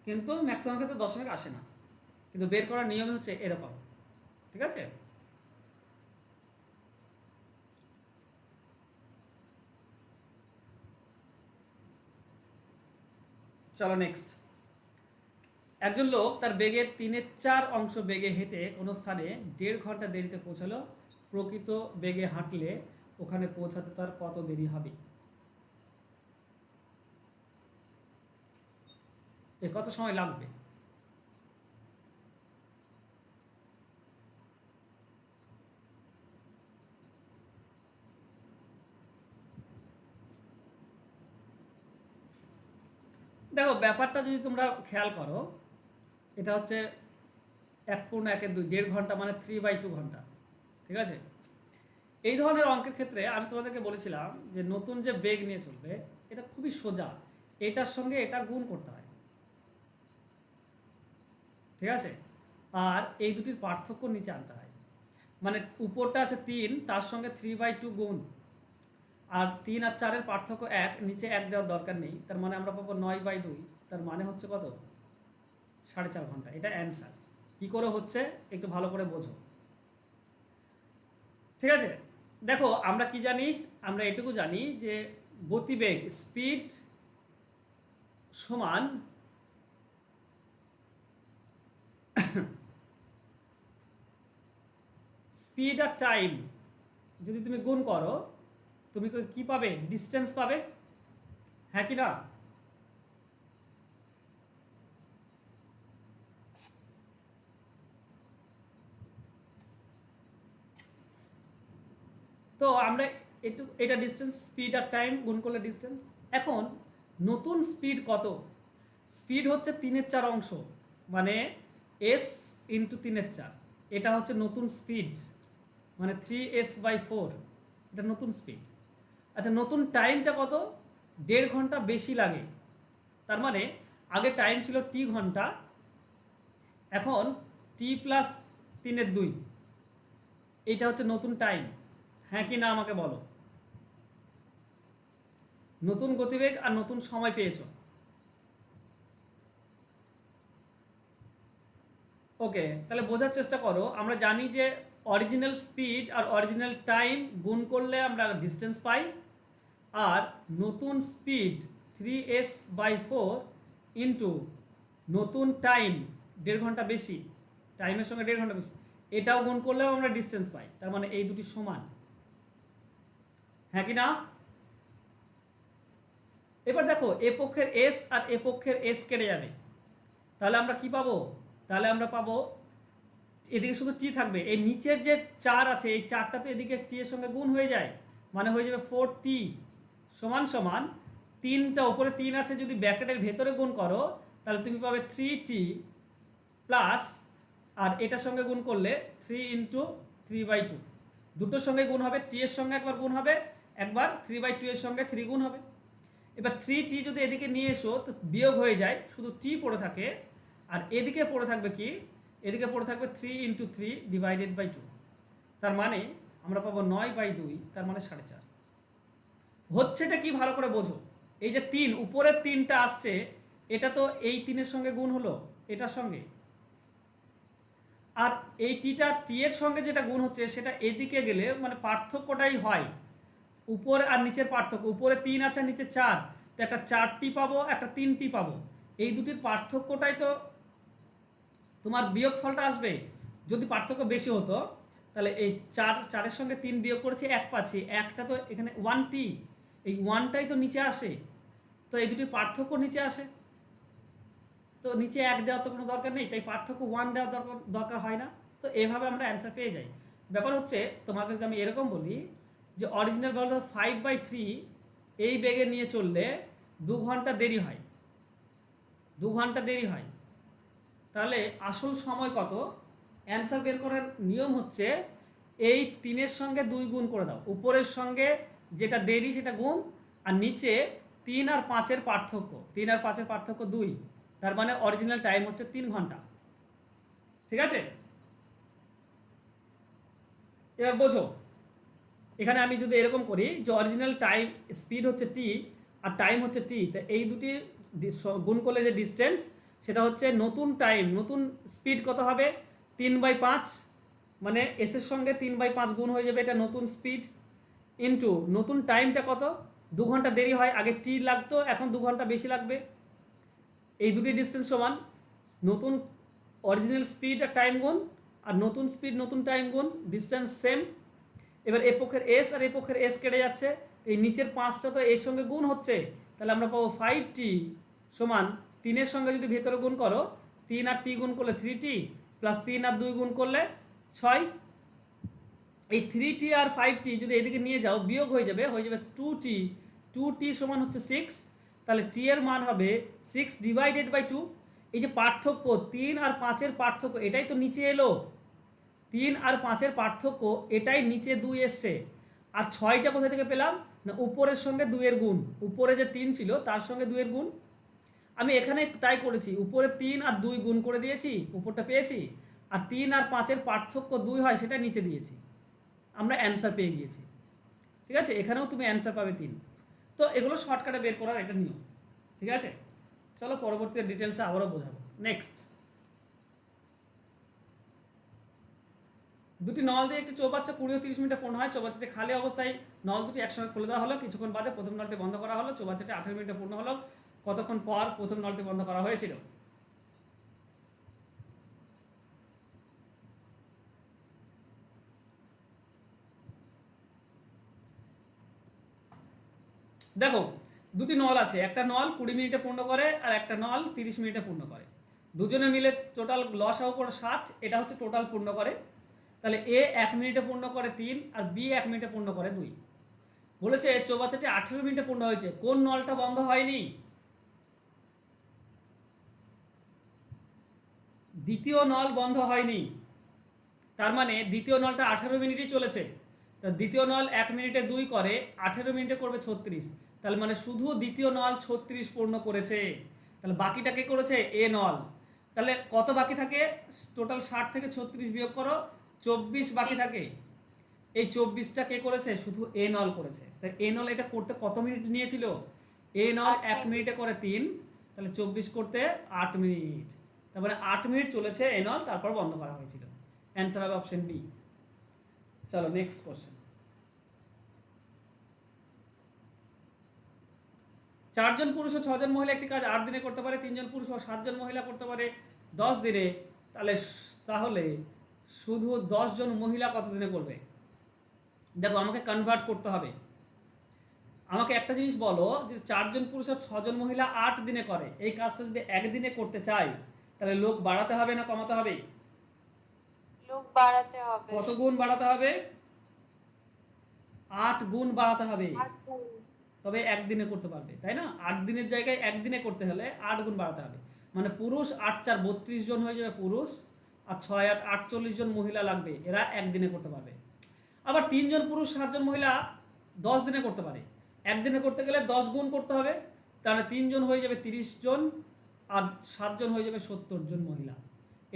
কিন্তু ম্যাক্সিমাম ক্ষেত্রে দশমিক আসে না, কিন্তু বের করার নিয়মই হচ্ছে এরকম, ঠিক আছে। চলো নেক্সট। একজন লোক তার বেগের 3/4 অংশ বেগে হেঁটে কোনো স্থানে 1.5 ঘন্টা দেরিতে পৌঁছালো, প্রকৃত বেগে হাঁটলে ওখানে পৌঁছাতে তার কত দেরি হবে, কত সময় লাগবে। দেখো ব্যাপারটা যদি তোমরা খেয়াল করো, এটা হচ্ছে 1/2 1.5 ঘন্টা মানে 3/2 ঘন্টা, ঠিক আছে। এই ধরনের অঙ্কের ক্ষেত্রে আমি তোমাদেরকে বলেছিলাম যে নতুন যে বেগ নিয়ে চলবে এটা খুবই সোজা, এটার সঙ্গে এটা গুণ করতে হয়, ঠিক আছে। আর এই দুটির পার্থক্য নিচে আনতে হয়, মানে উপরটা আছে 3, তার সঙ্গে 3/2 গুণ, আর 3 আর 4-এর পার্থক্য 1, নিচে 1 দেওয়ার দরকার নেই, তার মানে আমরা পাবো 9/2, তার মানে হচ্ছে কত, 4.5 ঘন্টা। এটা অ্যান্সার, কি করে হচ্ছে একটু ভালো করে বোঝো। ঠিক আছে, দেখো আমরা কি জানি, আমরা এটুকু জানি যে গতিবেগ স্পিড সমান স্পিড আর টাইম যদি তুমি গুণ করো তুমি কি পাবে, ডিস্টেন্স পাবে, হ্যাঁ কি না? তো আমরা এটা ডিস্টেন্স, স্পিড আর টাইম গুণ করলে ডিস্টেন্স। এখন নতুন স্পিড কত? স্পিড হচ্ছে 3/4 অংশ, মানে এস ইন্টু 3/4, এটা হচ্ছে নতুন স্পিড, মানে 3s/4, এটা নতুন স্পিড। আচ্ছা নতুন টাইমটা কত? 1.5 ঘন্টা বেশি লাগে। তার মানে আগে টাইম ছিল টি ঘন্টা, এখন টি প্লাস 3/2, এইটা হচ্ছে নতুন টাইম, হ্যাঁ কি না আমাকে বলো। নতুন গতিবেগ আর নতুন সময় পেয়েছো। ওকে, তাহলে বোঝার চেষ্টা করো। আমরা জানি যে অরিজিনাল স্পিড আর অরিজিনাল টাইম গুণ করলে আমরা ডিস্টেন্স পাই, আর নতুন স্পিড 3s/4 ইন্টু নতুন টাইম 1.5 ঘন্টা বেশি, টাইমের সঙ্গে 1.5 ঘন্টা বেশি, এটাও গুণ করলেও আমরা ডিস্টেন্স পাই। তার মানে এই দুটি সমান, হ্যাঁ কি না? এবার দেখো এ পক্ষের এস আর এ পক্ষের এস কেটে যাবে, তাহলে আমরা কি পাবো? তাহলে আমরা পাবো এদিকে শুধু টি থাকবে, এই নিচের যে 4 আছে এই 4টা তো এদিকে টি এর সঙ্গে গুণ হয়ে যায়, মানে হয়ে যাবে 4t সমান সমান 3টা উপরে 3 আছে যদি ব্র্যাকেটের ভেতরে গুণ করো তাহলে তুমি পাবে 3t প্লাস, আর এটার সঙ্গে গুণ করলে 3 ইন্টু 3/2, দুটোর সঙ্গে গুণ হবে, টি এর সঙ্গে একবার গুণ হবে, একবার 3/2 এর সঙ্গে 3 গুণ হবে। এবার 3t যদি এদিকে নিয়ে এসো তো বিয়োগ হয়ে যায়, শুধু টি পড়ে থাকে, আর এদিকে পড়ে থাকবে কি, এদিকে পড়ে থাকবে 3 ইন্টু 3/2, তার মানে আমরা পাবো 9/2, তার মানে 4.5। হচ্ছেটা কি ভালো করে বোঝো। এই যে 3 উপরের 3টা আসছে, এটা তো এই 3-এর সঙ্গে গুণ হলো এটার সঙ্গে, আর এই টিটা টি এর সঙ্গে যেটা গুণ হচ্ছে সেটা এদিকে গেলে মানে পার্থক্যটাই হয়, উপর আর নিচের পার্থক্য। উপরে 3 আছে নিচে 4, তো একটা 4t পাবো একটা 3t পাবো, এই দুটির পার্থক্যটাই তো তোমার বিয়োগফলটা আসবে। যদি পার্থক্য বেশি হতো তাহলে এই 4-4-এর সঙ্গে 3 বিয়োগ করেছি 1 পাচ্ছি, একটা তো এখানে 1t, এই 1টাই তো নিচে আসে, তো এই দুটির পার্থক্য নিচে আসে, তো নিচে 1 দেওয়ার তো কোনো দরকার নেই, তাই পার্থক্য 1 দেওয়ার দরকার হয় না। তো এভাবে আমরা অ্যান্সার পেয়ে যাই। ব্যাপার হচ্ছে তোমাকে যদি আমি এরকম বলি যে অরিজিনাল ভ্যালু 5/3 এই বেগে নিয়ে চললে 2 ঘন্টা দেরি হয়, 2 ঘন্টা দেরি হয়, তাহলে আসল সময় কত? অ্যান্সার বের করার নিয়ম হচ্ছে এই 3-এর সঙ্গে 2 গুণ করে দাও, উপরের সঙ্গে যেটা দেরি সেটা গুণ, আর নিচে 3 আর 5-এর পার্থক্য, 3 আর 5-এর পার্থক্য 2, তার মানে অরিজিনাল টাইম হচ্ছে 3 ঘন্টা। ঠিক আছে, এবার বোঝো। এখানে আমি যদি এরকম করি যে অরিজিনাল টাইম স্পিড হচ্ছে টি আর টাইম হচ্ছে টি, তো এই দুটি গুণ করলে যে ডিস্টেন্স সেটা হচ্ছে নতুন টাইম, নতুন স্পিড কত হবে? 3/5, মানে এসের সঙ্গে 3/5 গুণ হয়ে যাবে, এটা নতুন স্পিড, ইন্টু নতুন টাইমটা কত? 2 ঘন্টা দেরি হয়, আগে টি লাগতো এখন 2 ঘন্টা বেশি লাগবে, এই দুটি ডিস্টেন্স সমান নতুন অরিজিনাল স্পিড আর টাইম গুণ, আর নতুন স্পিড নতুন টাইম গুণ, ডিস্টেন্স সেম। এবার এ পক্ষের এস আর এ পক্ষের এস কেটে যাচ্ছে, এই নিচের 5টা তো এর সঙ্গে গুণ হচ্ছে, তাহলে আমরা পাবো 5t সমান 3-এর সঙ্গে যদি ভেতরে গুণ করো 3 আর টি গুণ করলে 3t প্লাস 3 আর 2 গুণ করলে 6, এই 3t আর 5t যদি এদিকে নিয়ে যাও বিয়োগ হয়ে যাবে 2t, 2t সমান হচ্ছে 6, তাহলে t এর মান হবে 6/2। এই যে পার্থক্য 3 আর 5-এর পার্থক্য এটাই তো নিচে এলো, 3 আর 5-এর পার্থক্য এটাই নিচে 2 এসছে, আর 6টা কোথা থেকে পেলাম না উপরের সঙ্গে 2-এর গুণ, উপরে যে 3 ছিল তার সঙ্গে 2-এর গুণ, আমি এখানে তাই করেছি, উপরে 3 আর 2 গুণ করে দিয়েছি, উপরটা পেয়েছি, আর 3 আর 5-এর পার্থক্য 2 হয় সেটা নিচে দিয়েছি, আমরা অ্যান্সার পেয়ে গিয়েছি। ঠিক আছে, এখানেও তুমি অ্যান্সার পাবে 3। তো এগুলো শর্টকাটে বের করার একটা নিয়ম। ঠিক আছে, চলো পরবর্তীতে ডিটেলসে আবারও বোঝাবো। নেক্সট, দুটি নল দিয়ে একটি চৌবাচ্চা 20 ও 30 মিনিটে পূর্ণ হয়। চৌবাচ্চাটি খালি অবস্থায় নল দুটি একসঙ্গে খুলে দেওয়া হলো। কিছুক্ষণ বাদে প্রথম নলটি বন্ধ করা হলো। চৌবাচ্চাটি 18 মিনিটে পূর্ণ হলো। কতক্ষণ পর প্রথম নলটি বন্ধ করা হয়েছিল? দেখো দুটি নল আছে, একটা নল 20 মিনিটে পূর্ণ করে আর একটা নল 30 মিনিটে পূর্ণ করে। দুজনে মিলে টোটাল লসাগু করে 60, এটা হচ্ছে টোটাল পূর্ণ করে। তাহলে এ 1 মিনিটে পূর্ণ করে 3 আর বি 1 মিনিটে পূর্ণ করে 2। বলেছে চৌবাচ্চাটি 18 মিনিটে পূর্ণ হয়েছে, কোন নলটা বন্ধ হয়নি? দ্বিতীয় নল বন্ধ হয়নি, তার মানে দ্বিতীয় নলটা 18 মিনিটই চলেছে। তা দ্বিতীয় নল 1 মিনিটে 2 করে, 18 মিনিটে করবে 36, তাহলে মানে শুধু দ্বিতীয় নল 36 পূর্ণ করেছে। তাহলে বাকিটা কে করেছে? এ নল। তাহলে কত বাকি থাকে? টোটাল 60 থেকে 36 বিয়োগ করো, 24 বাকি থাকে। এই 24টা কে করেছে? শুধু এ নল করেছে। তাই এ নল এটা করতে কত মিনিট নিয়েছিল? এ নল 1 মিনিটে করে 3, তাহলে 24 করতে 8 মিনিট। তারপরে 8 মিনিট চলেছে এ নল, তারপর বন্ধ করা হয়েছিল। অ্যান্সার হবে অপশন বি। চলো নেক্সট কোশ্চেন। 4 জন পুরুষ ও 6 জন মহিলা একটি কাজ 8 দিনে করতে পারে, 3 জন পুরুষ ও 7 জন মহিলা করতে পারে 10 দিনে। তাহলে শুধু 10 জন মহিলা কত দিনে করবে? দেখো আমাকে কনভার্ট করতে হবে। আমাকে একটা জিনিস বলো যে 4 জন পুরুষ আর 6 জন মহিলা 8 দিনে করে, এই কাজটা যদি একদিনে করতে চাই তাহলে লোক বাড়াতে হবে না কমাতে হবে? লোক বাড়াতে হবে। কত গুণ বাড়াতে হবে? 8 গুণ বাড়াতে হবে, তবে একদিনে করতে পারবে, তাই না? 8 দিনের জায়গায় একদিনে করতে হলে 8 গুণ বাড়াতে হবে। মানে পুরুষ 8 4 32 জন হয়ে যাবে পুরুষ, আর 6 8 48 জন মহিলা লাগবে, এরা একদিনে করতে পারবে। আবার 3 জন পুরুষ 7 জন মহিলা 10 দিনে করতে পারে, একদিনে করতে গেলে 10 গুণ করতে হবে, তাহলে 3 জন হয়ে যাবে 30 জন, আর 7 জন হয়ে যাবে 70 জন মহিলা,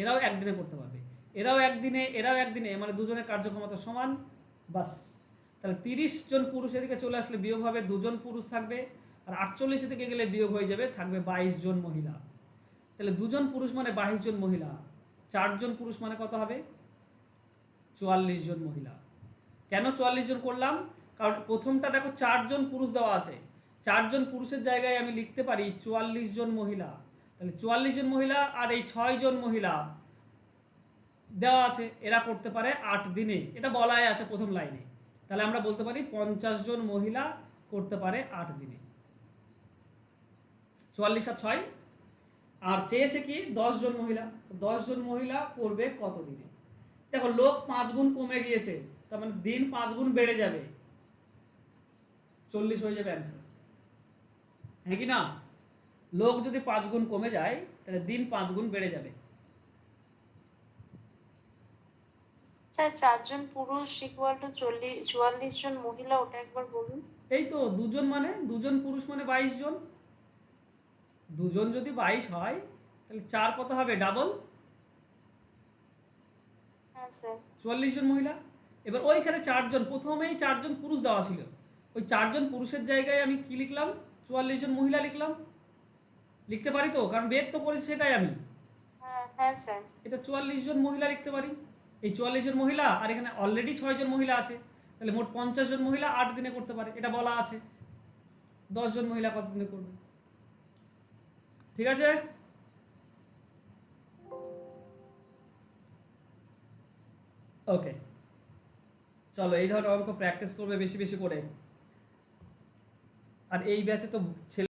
এরাও একদিনে করতে পারবে। এরাও একদিনে, মানে দুজনের কার্যক্ষমতা সমান, বাস। তাহলে 30 জন পুরুষ এদিকে চলে আসলে বিয়োগ হবে, 2 জন পুরুষ থাকবে, আর 48 দিকে গেলে বিয়োগ হয়ে যাবে, থাকবে 22 জন মহিলা। তাহলে 2 জন পুরুষ মানে 22 জন মহিলা, 4 জন পুরুষ মানে কত হবে? 44 জন মহিলা। কেন 44 জন করলাম? কারণ প্রথমটা দেখো 4 জন পুরুষ দেওয়া আছে, 4 জন পুরুষের জায়গায় আমি লিখতে পারি 44 জন মহিলা। তাহলে 44 জন মহিলা আর এই 6 জন মহিলা দেওয়া আছে, এরা করতে পারে 8 দিনে, এটা বলাই আছে প্রথম লাইনে। তাহলে আমরা বলতে পারি 50 জন মহিলা করতে পারে 8 দিনে। 44 আর 6, আর চেয়েছে কি 10 জন মহিলা। 10 জন মহিলা করবে কত দিনে? দেখো লোক 5 গুণ কমে গিয়েছে, তার মানে দিন 5 গুণ বেড়ে যাবে, 40 হয়ে যাবে অ্যান্সার। হ্যাঁ কি না? লোক যদি 5 গুণ কমে যায় তাহলে দিন 5 গুণ বেড়ে যাবে। স্যার 4 জন পুরুষ ইকুয়াল টু 44 জন মহিলা, ওটা একবার বলুন। এই তো 2 জন, মানে 2 জন পুরুষ মানে 22 জন, 2 জন যদি 22 হয় তাহলে 4 কত হবে? ডাবল, হ্যাঁ স্যার। 44 জন মহিলা। এবার ওইখানে 4 জন, প্রথমেই 4 জন পুরুষ দেওয়া ছিল, ওই 4 জন পুরুষের জায়গায় আমি কি লিখলাম? 44 জন মহিলা লিখলাম। লিখতে পারি তো, কারণ বেদ তো করেছি সেটাই আমি। হ্যাঁ হ্যাঁ স্যার। এটা 44 জন মহিলা লিখতে পারি। এই 44 জন মহিলা, আর এখানে অলরেডি 6 জন মহিলা আছে, তাহলে মোট 50 জন মহিলা 8 দিনে করতে পারে, এটা বলা আছে। 10 জন মহিলা কত দিনে করবে? ঠিক আছে? ওকে, চলো এই ধরনের অঙ্ক প্র্যাকটিস করবে বেশি বেশি করে। আর এই ব্যাচে তো ছেলে